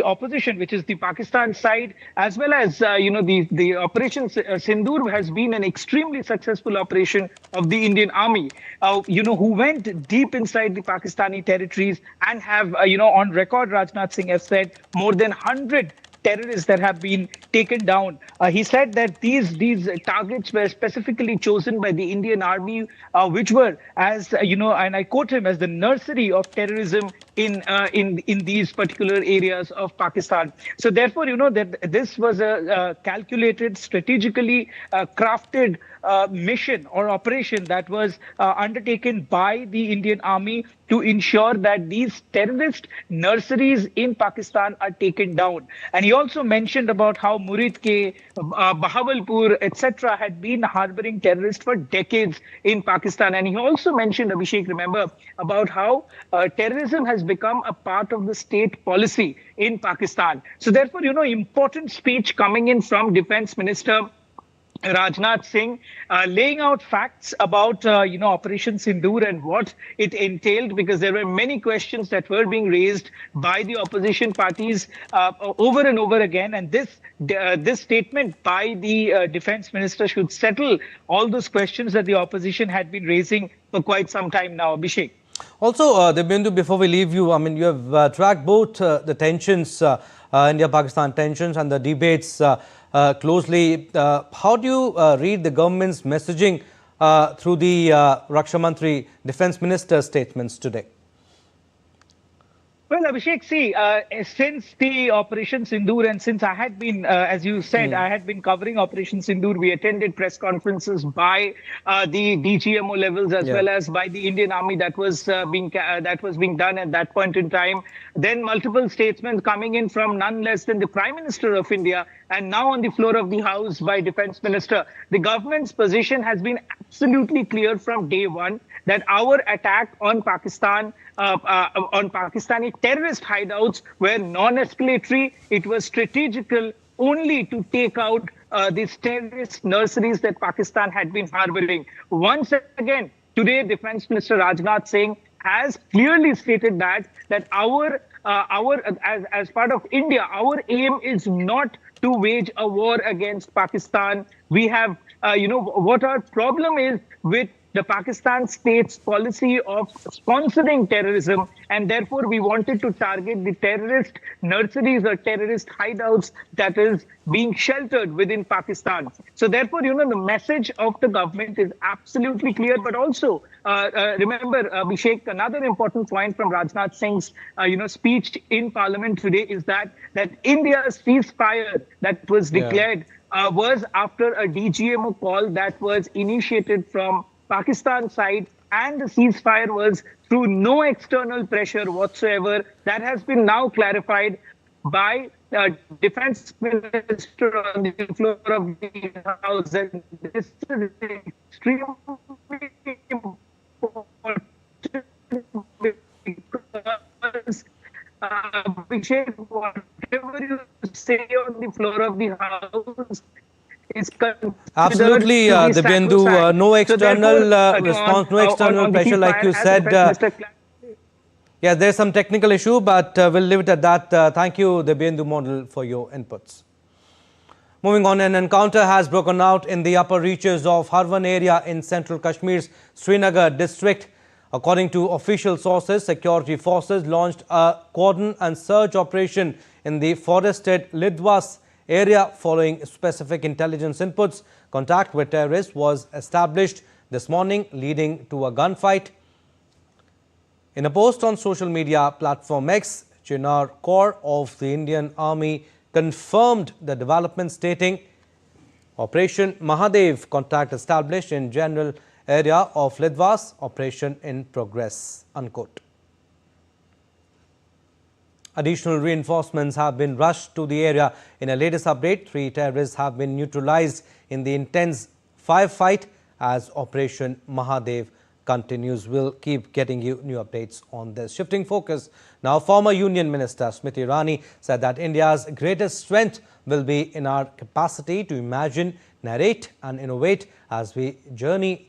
opposition, which is the Pakistan side, as well as, the Operation Sindoor has been an extremely successful operation of the Indian Army, who went deep inside the Pakistani territories and have, on record, Rajnath Singh has said more than 100 terrorists that have been taken down. He said that these targets were specifically chosen by the Indian Army, which were, as and I quote him, as the nursery of terrorism in these particular areas of Pakistan. So therefore, that this was a calculated, strategically crafted mission or operation that was undertaken by the Indian Army to ensure that these terrorist nurseries in Pakistan are taken down. And he also mentioned about how Murid Ke, Bahawalpur, etc. had been harboring terrorists for decades in Pakistan. And he also mentioned, Abhishek, remember, about how terrorism has become a part of the state policy in Pakistan. So therefore, important speech coming in from Defense Minister Rajnath Singh, laying out facts about, Operation Sindoor and what it entailed, because there were many questions that were being raised by the opposition parties over and over again. And this statement by the defense minister should settle all those questions that the opposition had been raising for quite some time now. Abhishek. Also, Dibyendu, before we leave you, you have tracked both the tensions, India-Pakistan tensions and the debates closely. How do you read the government's messaging through the Raksha Mantri, Defense Minister's statements today? Well, Abhishek, see, since the Operation Sindoor and since I had been, as you said, I had been covering Operation Sindoor, we attended press conferences by the DGMO levels as well as by the Indian Army that was being done at that point in time. Then multiple statements coming in from none less than the Prime Minister of India, and now on the floor of the House by Defense Minister. The government's position has been absolutely clear from day one that our attack on Pakistan, on Pakistani terrorist hideouts were non-escalatory. It was strategical only to take out these terrorist nurseries that Pakistan had been harboring. Once again, today, Defense Minister Rajnath Singh has clearly stated that as part of India, our aim is not to wage a war against Pakistan. We have, what our problem is with the Pakistan state's policy of sponsoring terrorism, and therefore we wanted to target the terrorist nurseries or terrorist hideouts that is being sheltered within Pakistan. So therefore, the message of the government is absolutely clear. But also, remember, Abhishek, another important point from Rajnath Singh's, speech in Parliament today is that India's ceasefire that was declared was after a DGMO call that was initiated from Pakistan side, and the ceasefire was through no external pressure whatsoever. That has been now clarified by Defense Minister on the floor of the House, and this is extremely important because Abhishek, whatever you say on the floor of the House is absolutely, Dibyendu, no external response, no external pressure, like you said. Yeah, there's some technical issue, but we'll leave it at that. Thank you, Dibyendu Mondal, for your inputs. Moving on, an encounter has broken out in the upper reaches of Harwan area in central Kashmir's Srinagar district. According to official sources, security forces launched a cordon and search operation in the forested Lidwas area following specific intelligence inputs. Contact with terrorists was established this morning, leading to a gunfight. In a post on social media platform X, Chinar Kaur of the Indian Army confirmed the development, stating Operation Mahadev contract established in general area of Lidwas, operation in progress, unquote. Additional reinforcements have been rushed to the area. In a latest update, 3 terrorists have been neutralized in the intense firefight as Operation Mahadev continues. We'll keep getting you new updates on this. Shifting focus now, former Union Minister Smriti Irani said that India's greatest strength will be in our capacity to imagine, narrate and innovate as we journey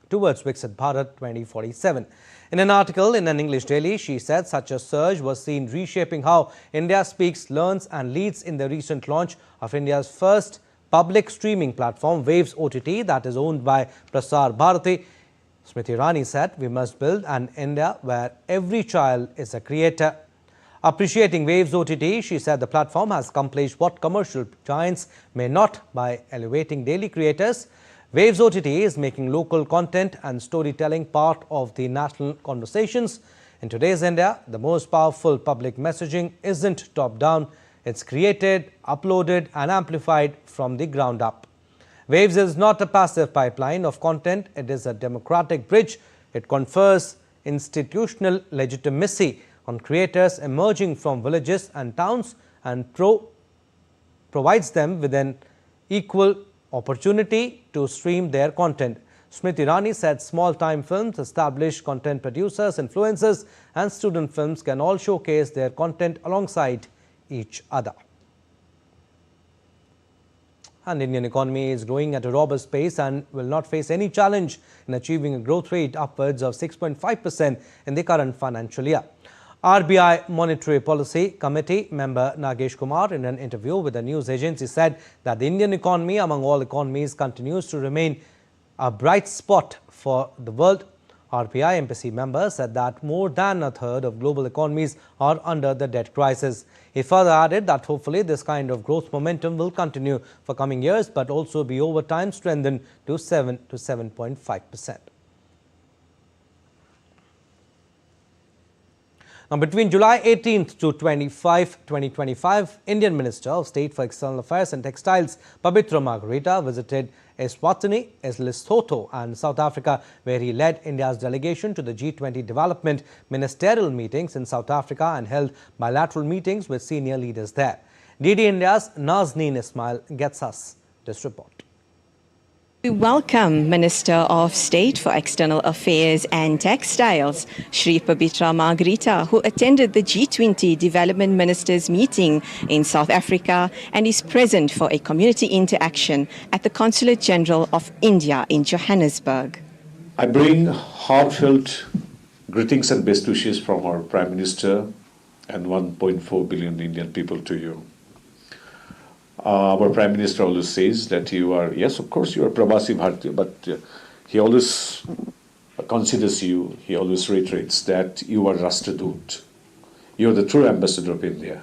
towards Viksit Bharat 2047. In an article in an English daily, she said such a surge was seen reshaping how India speaks, learns and leads in the recent launch of India's first public streaming platform, Waves OTT, that is owned by Prasar Bharati. Smriti Irani said, we must build an India where every child is a creator. Appreciating Waves OTT, she said the platform has accomplished what commercial giants may not by elevating daily creators. Waves OTT is making local content and storytelling part of the national conversations. In today's India, the most powerful public messaging isn't top-down. It's created, uploaded and amplified from the ground up. Waves is not a passive pipeline of content. It is a democratic bridge. It confers institutional legitimacy on creators emerging from villages and towns and provides them with an equal opportunity to stream their content. Smriti Irani said small-time films, established content producers, influencers and student films can all showcase their content alongside each other. And the Indian economy is growing at a robust pace and will not face any challenge in achieving a growth rate upwards of 6.5% in the current financial year. RBI Monetary Policy Committee member Nagesh Kumar, in an interview with a news agency, said that the Indian economy, among all economies, continues to remain a bright spot for the world. RBI MPC member said that more than a third of global economies are under the debt crisis. He further added that hopefully this kind of growth momentum will continue for coming years, but also be over time strengthened to 7 to 7.5%. Now, between July 18th to 2025, Indian Minister of State for External Affairs and Textiles, Pabitra Margarita, visited Eswatini, Lesotho and South Africa, where he led India's delegation to the G20 development ministerial meetings in South Africa and held bilateral meetings with senior leaders there. DD India's Nazneen Ismail gets us this report. We welcome Minister of State for External Affairs and Textiles, Shri Pabitra Margarita, who attended the G20 Development Ministers meeting in South Africa and is present for a community interaction at the Consulate General of India in Johannesburg. I bring heartfelt greetings and best wishes from our Prime Minister and 1.4 billion Indian people to you. Our Prime Minister always says that you are, yes, of course, you are Prabhasi Bharatiya, but he always considers you, he always reiterates that you are Rashtradoot. You are the true ambassador of India.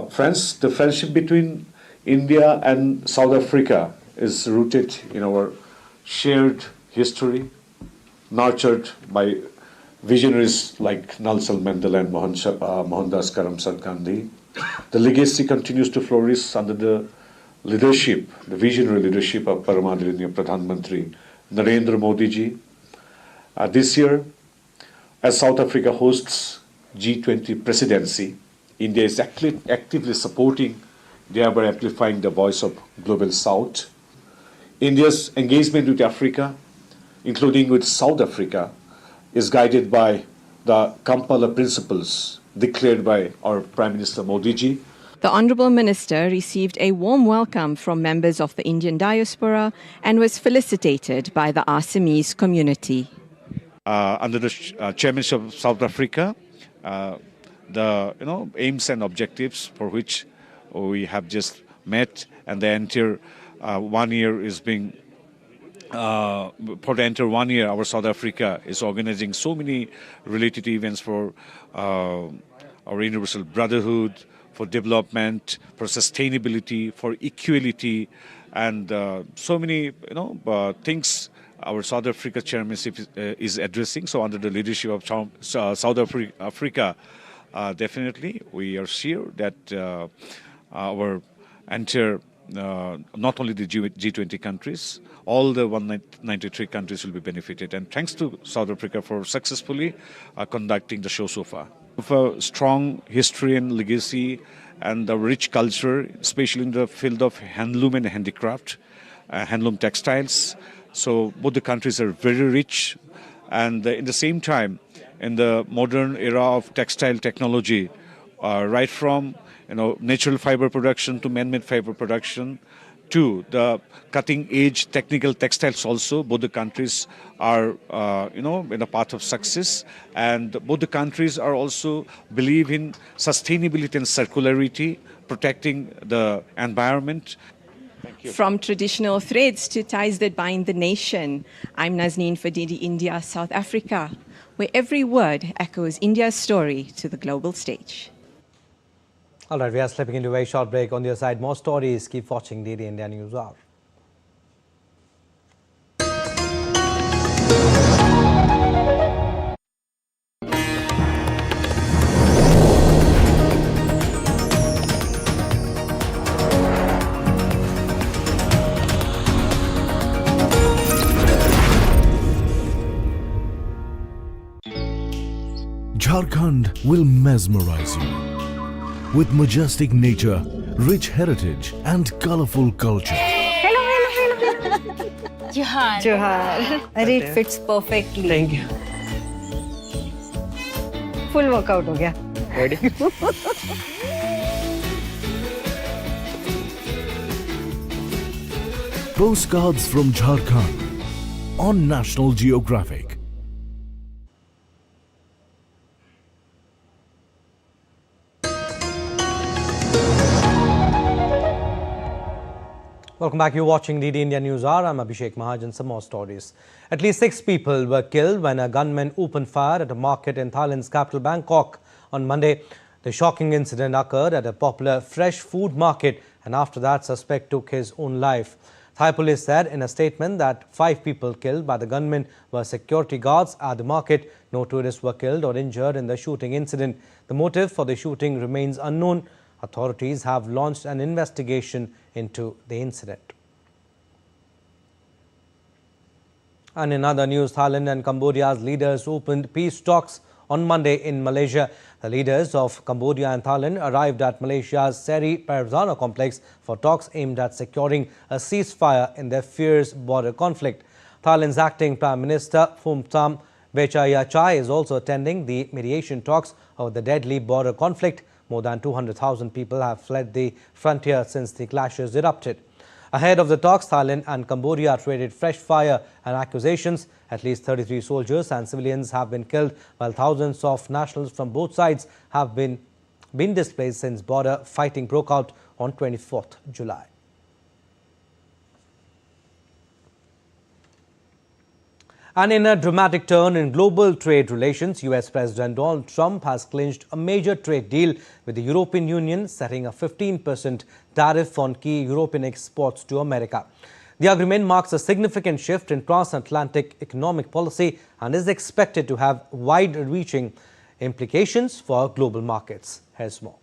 Friends, the friendship between India and South Africa is rooted in our shared history, nurtured by visionaries like Nelson Mandela and Mohandas Karamchand Gandhi. The legacy continues to flourish under the leadership, the visionary leadership of Paramadhaniniya Pradhan Mantri Narendra Modi ji. This year, as South Africa hosts G20 presidency, India is actively supporting, thereby amplifying the voice of Global South. India's engagement with Africa, including with South Africa, is guided by the Kampala principles declared by our Prime Minister Modi ji. The Honourable Minister received a warm welcome from members of the Indian diaspora and was felicitated by the Assamese community. Under the chairmanship of South Africa, the aims and objectives for which we have just met, and the entire 1 year is being for the entire 1 year, our South Africa is organizing so many related events for our universal brotherhood, for development, for sustainability, for equality, and so many things our South Africa chairmanship is addressing. So under the leadership of South Africa, definitely we are sure that our entire, not only the G20 countries, all the 193 countries will be benefited. And thanks to South Africa for successfully conducting the show so far. With a strong history and legacy and a rich culture, especially in the field of handloom and handicraft, handloom textiles. So both the countries are very rich, and in the same time, in the modern era of textile technology, right from natural fiber production to man-made fiber production, to the cutting-edge technical textiles also, both the countries are, in a path of success. And both the countries are also believe in sustainability and circularity, protecting the environment. Thank you. From traditional threads to ties that bind the nation, I'm Nazneen for DD India, South Africa, where every word echoes India's story to the global stage. All right, we are slipping into a very short break. On the other side, more stories. Keep watching DD India News Hour. Jharkhand will mesmerize you with majestic nature, rich heritage and colorful culture. Hello. Johar. It fits perfectly. Thank you. Full workout ho gaya. Ready? Postcards from Jharkhand on National Geographic. Welcome back. You're watching DD India News Hour. I'm Abhishek Mahajan. Some more stories. At least 6 people were killed when a gunman opened fire at a market in Thailand's capital Bangkok on Monday. The shocking incident occurred at a popular fresh food market, and after that, suspect took his own life. Thai police said in a statement that 5 people killed by the gunman were security guards at the market. No tourists were killed or injured in the shooting incident. The motive for the shooting remains unknown. Authorities have launched an investigation into the incident. And in other news, Thailand and Cambodia's leaders opened peace talks on Monday in Malaysia. The leaders of Cambodia and Thailand arrived at Malaysia's Seri Parzana complex for talks aimed at securing a ceasefire in their fierce border conflict. Thailand's acting Prime Minister Phumtham Vechayachai is also attending the mediation talks over the deadly border conflict. More than 200,000 people have fled the frontier since the clashes erupted. Ahead of the talks, Thailand and Cambodia traded fresh fire and accusations. At least 33 soldiers and civilians have been killed, while thousands of nationals from both sides have been displaced since border fighting broke out on 24th July. And in a dramatic turn in global trade relations, US President Donald Trump has clinched a major trade deal with the European Union, setting a 15% tariff on key European exports to America. The agreement marks a significant shift in transatlantic economic policy and is expected to have wide-reaching implications for global markets. Here's more.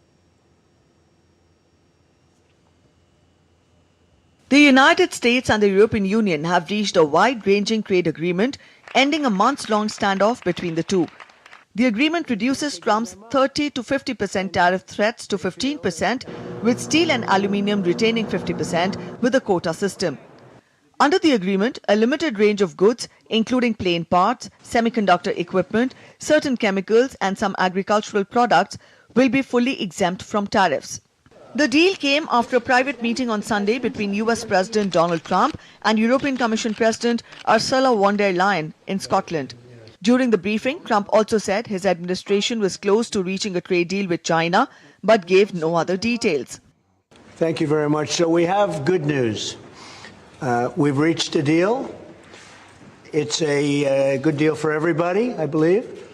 The United States and the European Union have reached a wide-ranging trade agreement, ending a months-long standoff between the two. The agreement reduces Trump's 30 to 50% tariff threats to 15%, with steel and aluminium retaining 50% with a quota system. Under the agreement, a limited range of goods, including plane parts, semiconductor equipment, certain chemicals and some agricultural products, will be fully exempt from tariffs. The deal came after a private meeting on Sunday between US President Donald Trump and European Commission President Ursula von der Leyen in Scotland. During the briefing, Trump also said his administration was close to reaching a trade deal with China, but gave no other details. Thank you very much. So we have good news. We've reached a deal. It's a good deal for everybody, I believe.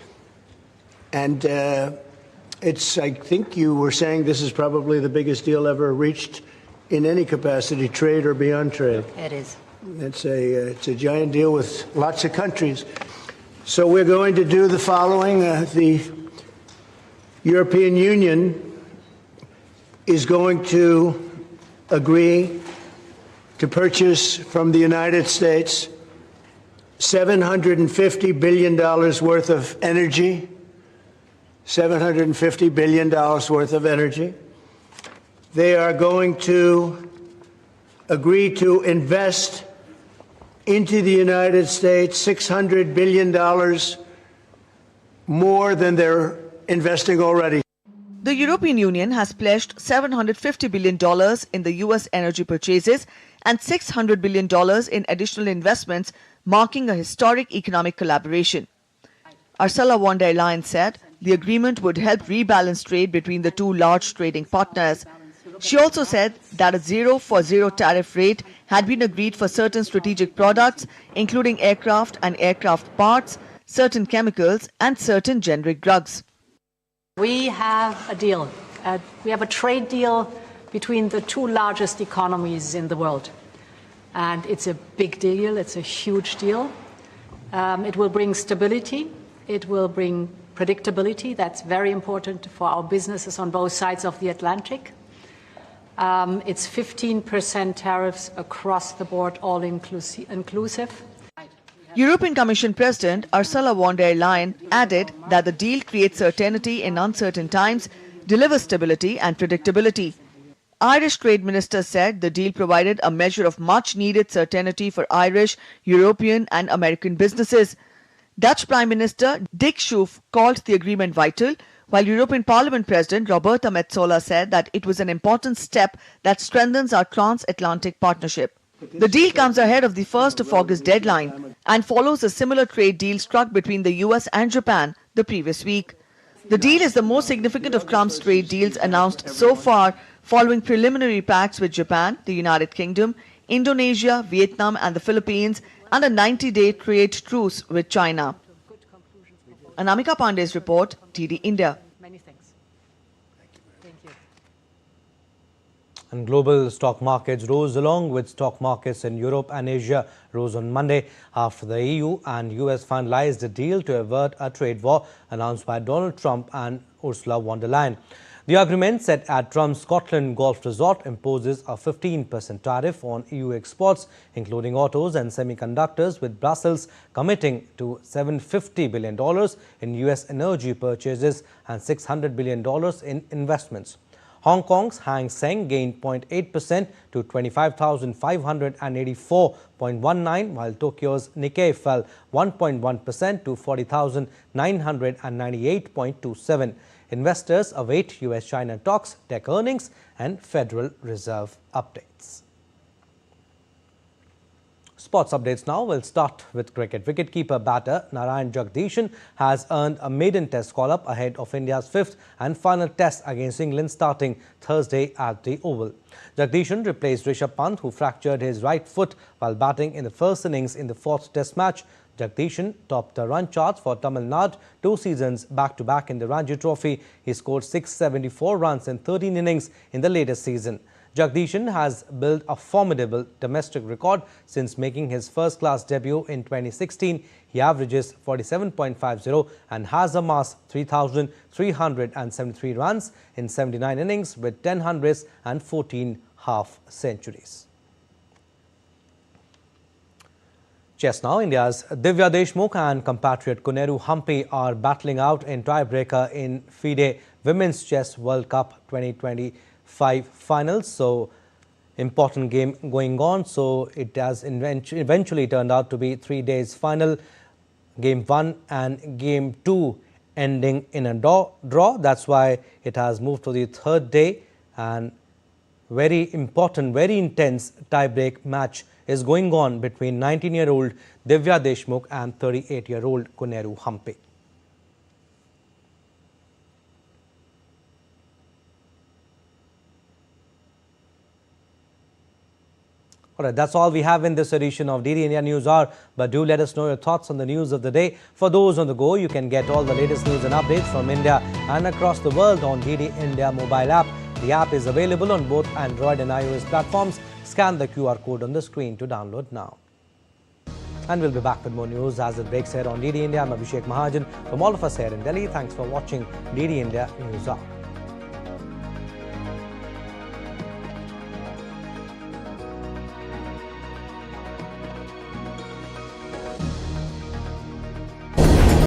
And I think you were saying this is probably the biggest deal ever reached in any capacity, trade or beyond trade. It is. It's a giant deal with lots of countries. So we're going to do the following. The European Union is going to agree to purchase from the United States $750 billion worth of energy. $750 billion worth of energy. They are going to agree to invest into the United States $600 billion more than they're investing already. The European Union has pledged $750 billion in the US energy purchases and $600 billion in additional investments, marking a historic economic collaboration. Ursula von der Leyen said the agreement would help rebalance trade between the two large trading partners. She also said that a 0-for-0 tariff rate had been agreed for certain strategic products, including aircraft and aircraft parts, certain chemicals, and certain generic drugs. We have a deal. We have a trade deal between the two largest economies in the world. And it's a big deal. It's a huge deal. It will bring stability. It will bring predictability. That's very important for our businesses on both sides of the Atlantic. It's 15% tariffs across the board, all inclusive. European Commission President Ursula von der Leyen added that the deal creates certainty in uncertain times, delivers stability and predictability. Irish Trade Minister said the deal provided a measure of much-needed certainty for Irish, European and American businesses. Dutch Prime Minister Dick Schoof called the agreement vital, while European Parliament President Roberta Metsola said that it was an important step that strengthens our transatlantic partnership. The deal comes ahead of the 1st of August deadline and follows a similar trade deal struck between the US and Japan the previous week. The deal is the most significant of Trump's trade deals announced so far, following preliminary pacts with Japan, the United Kingdom, Indonesia, Vietnam and the Philippines, and a 90-day trade truce with China. Anamika Pandey's report, TD India. Many thanks. Thank you. And global stock markets rose along with stock markets in Europe and Asia rose on Monday after the EU and US finalized a deal to avert a trade war announced by Donald Trump and Ursula von der Leyen. The agreement set at Trump's Scotland Golf Resort imposes a 15% tariff on EU exports, including autos and semiconductors, with Brussels committing to $750 billion in US energy purchases and $600 billion in investments. Hong Kong's Hang Seng gained 0.8% to 25,584.19, while Tokyo's Nikkei fell 1.1% to 40,998.27. Investors await US-China talks, tech earnings and Federal Reserve updates. Sports updates now. We'll start with cricket. Wicketkeeper batter Narayan Jagdishan has earned a maiden test call-up ahead of India's 5th and final test against England starting Thursday at the Oval. Jagdishan replaced Rishabh Pant, who fractured his right foot while batting in the first innings in the 4th test match. Jagdishan topped the run charts for Tamil Nadu 2 seasons back-to-back in the Ranji Trophy. He scored 674 runs in 13 innings in the latest season. Jagdishan has built a formidable domestic record since making his first-class debut in 2016. He averages 47.50 and has amassed 3,373 runs in 79 innings with 10 hundreds and 14 half-centuries. Chess now. India's Divya Deshmukh and compatriot Koneru Humpy are battling out in tiebreaker in FIDE Women's Chess World Cup 2025 finals. So, important game going on. So, it has eventually turned out to be 3 days final. Game 1 and Game 2 ending in a draw. That's why it has moved to the 3rd day, and very important, very intense tie-break match is going on between 19-year-old Divya Deshmukh and 38-year-old Koneru Humpy. Alright, that's all we have in this edition of DD India News Hour, but do let us know your thoughts on the news of the day. For those on the go, you can get all the latest news and updates from India and across the world on DD India mobile app. The app is available on both Android and iOS platforms. Scan the QR code on the screen to download now. And we'll be back with more news as it breaks here on DD India. I'm Abhishek Mahajan. From all of us here in Delhi, thanks for watching DD India News Hour.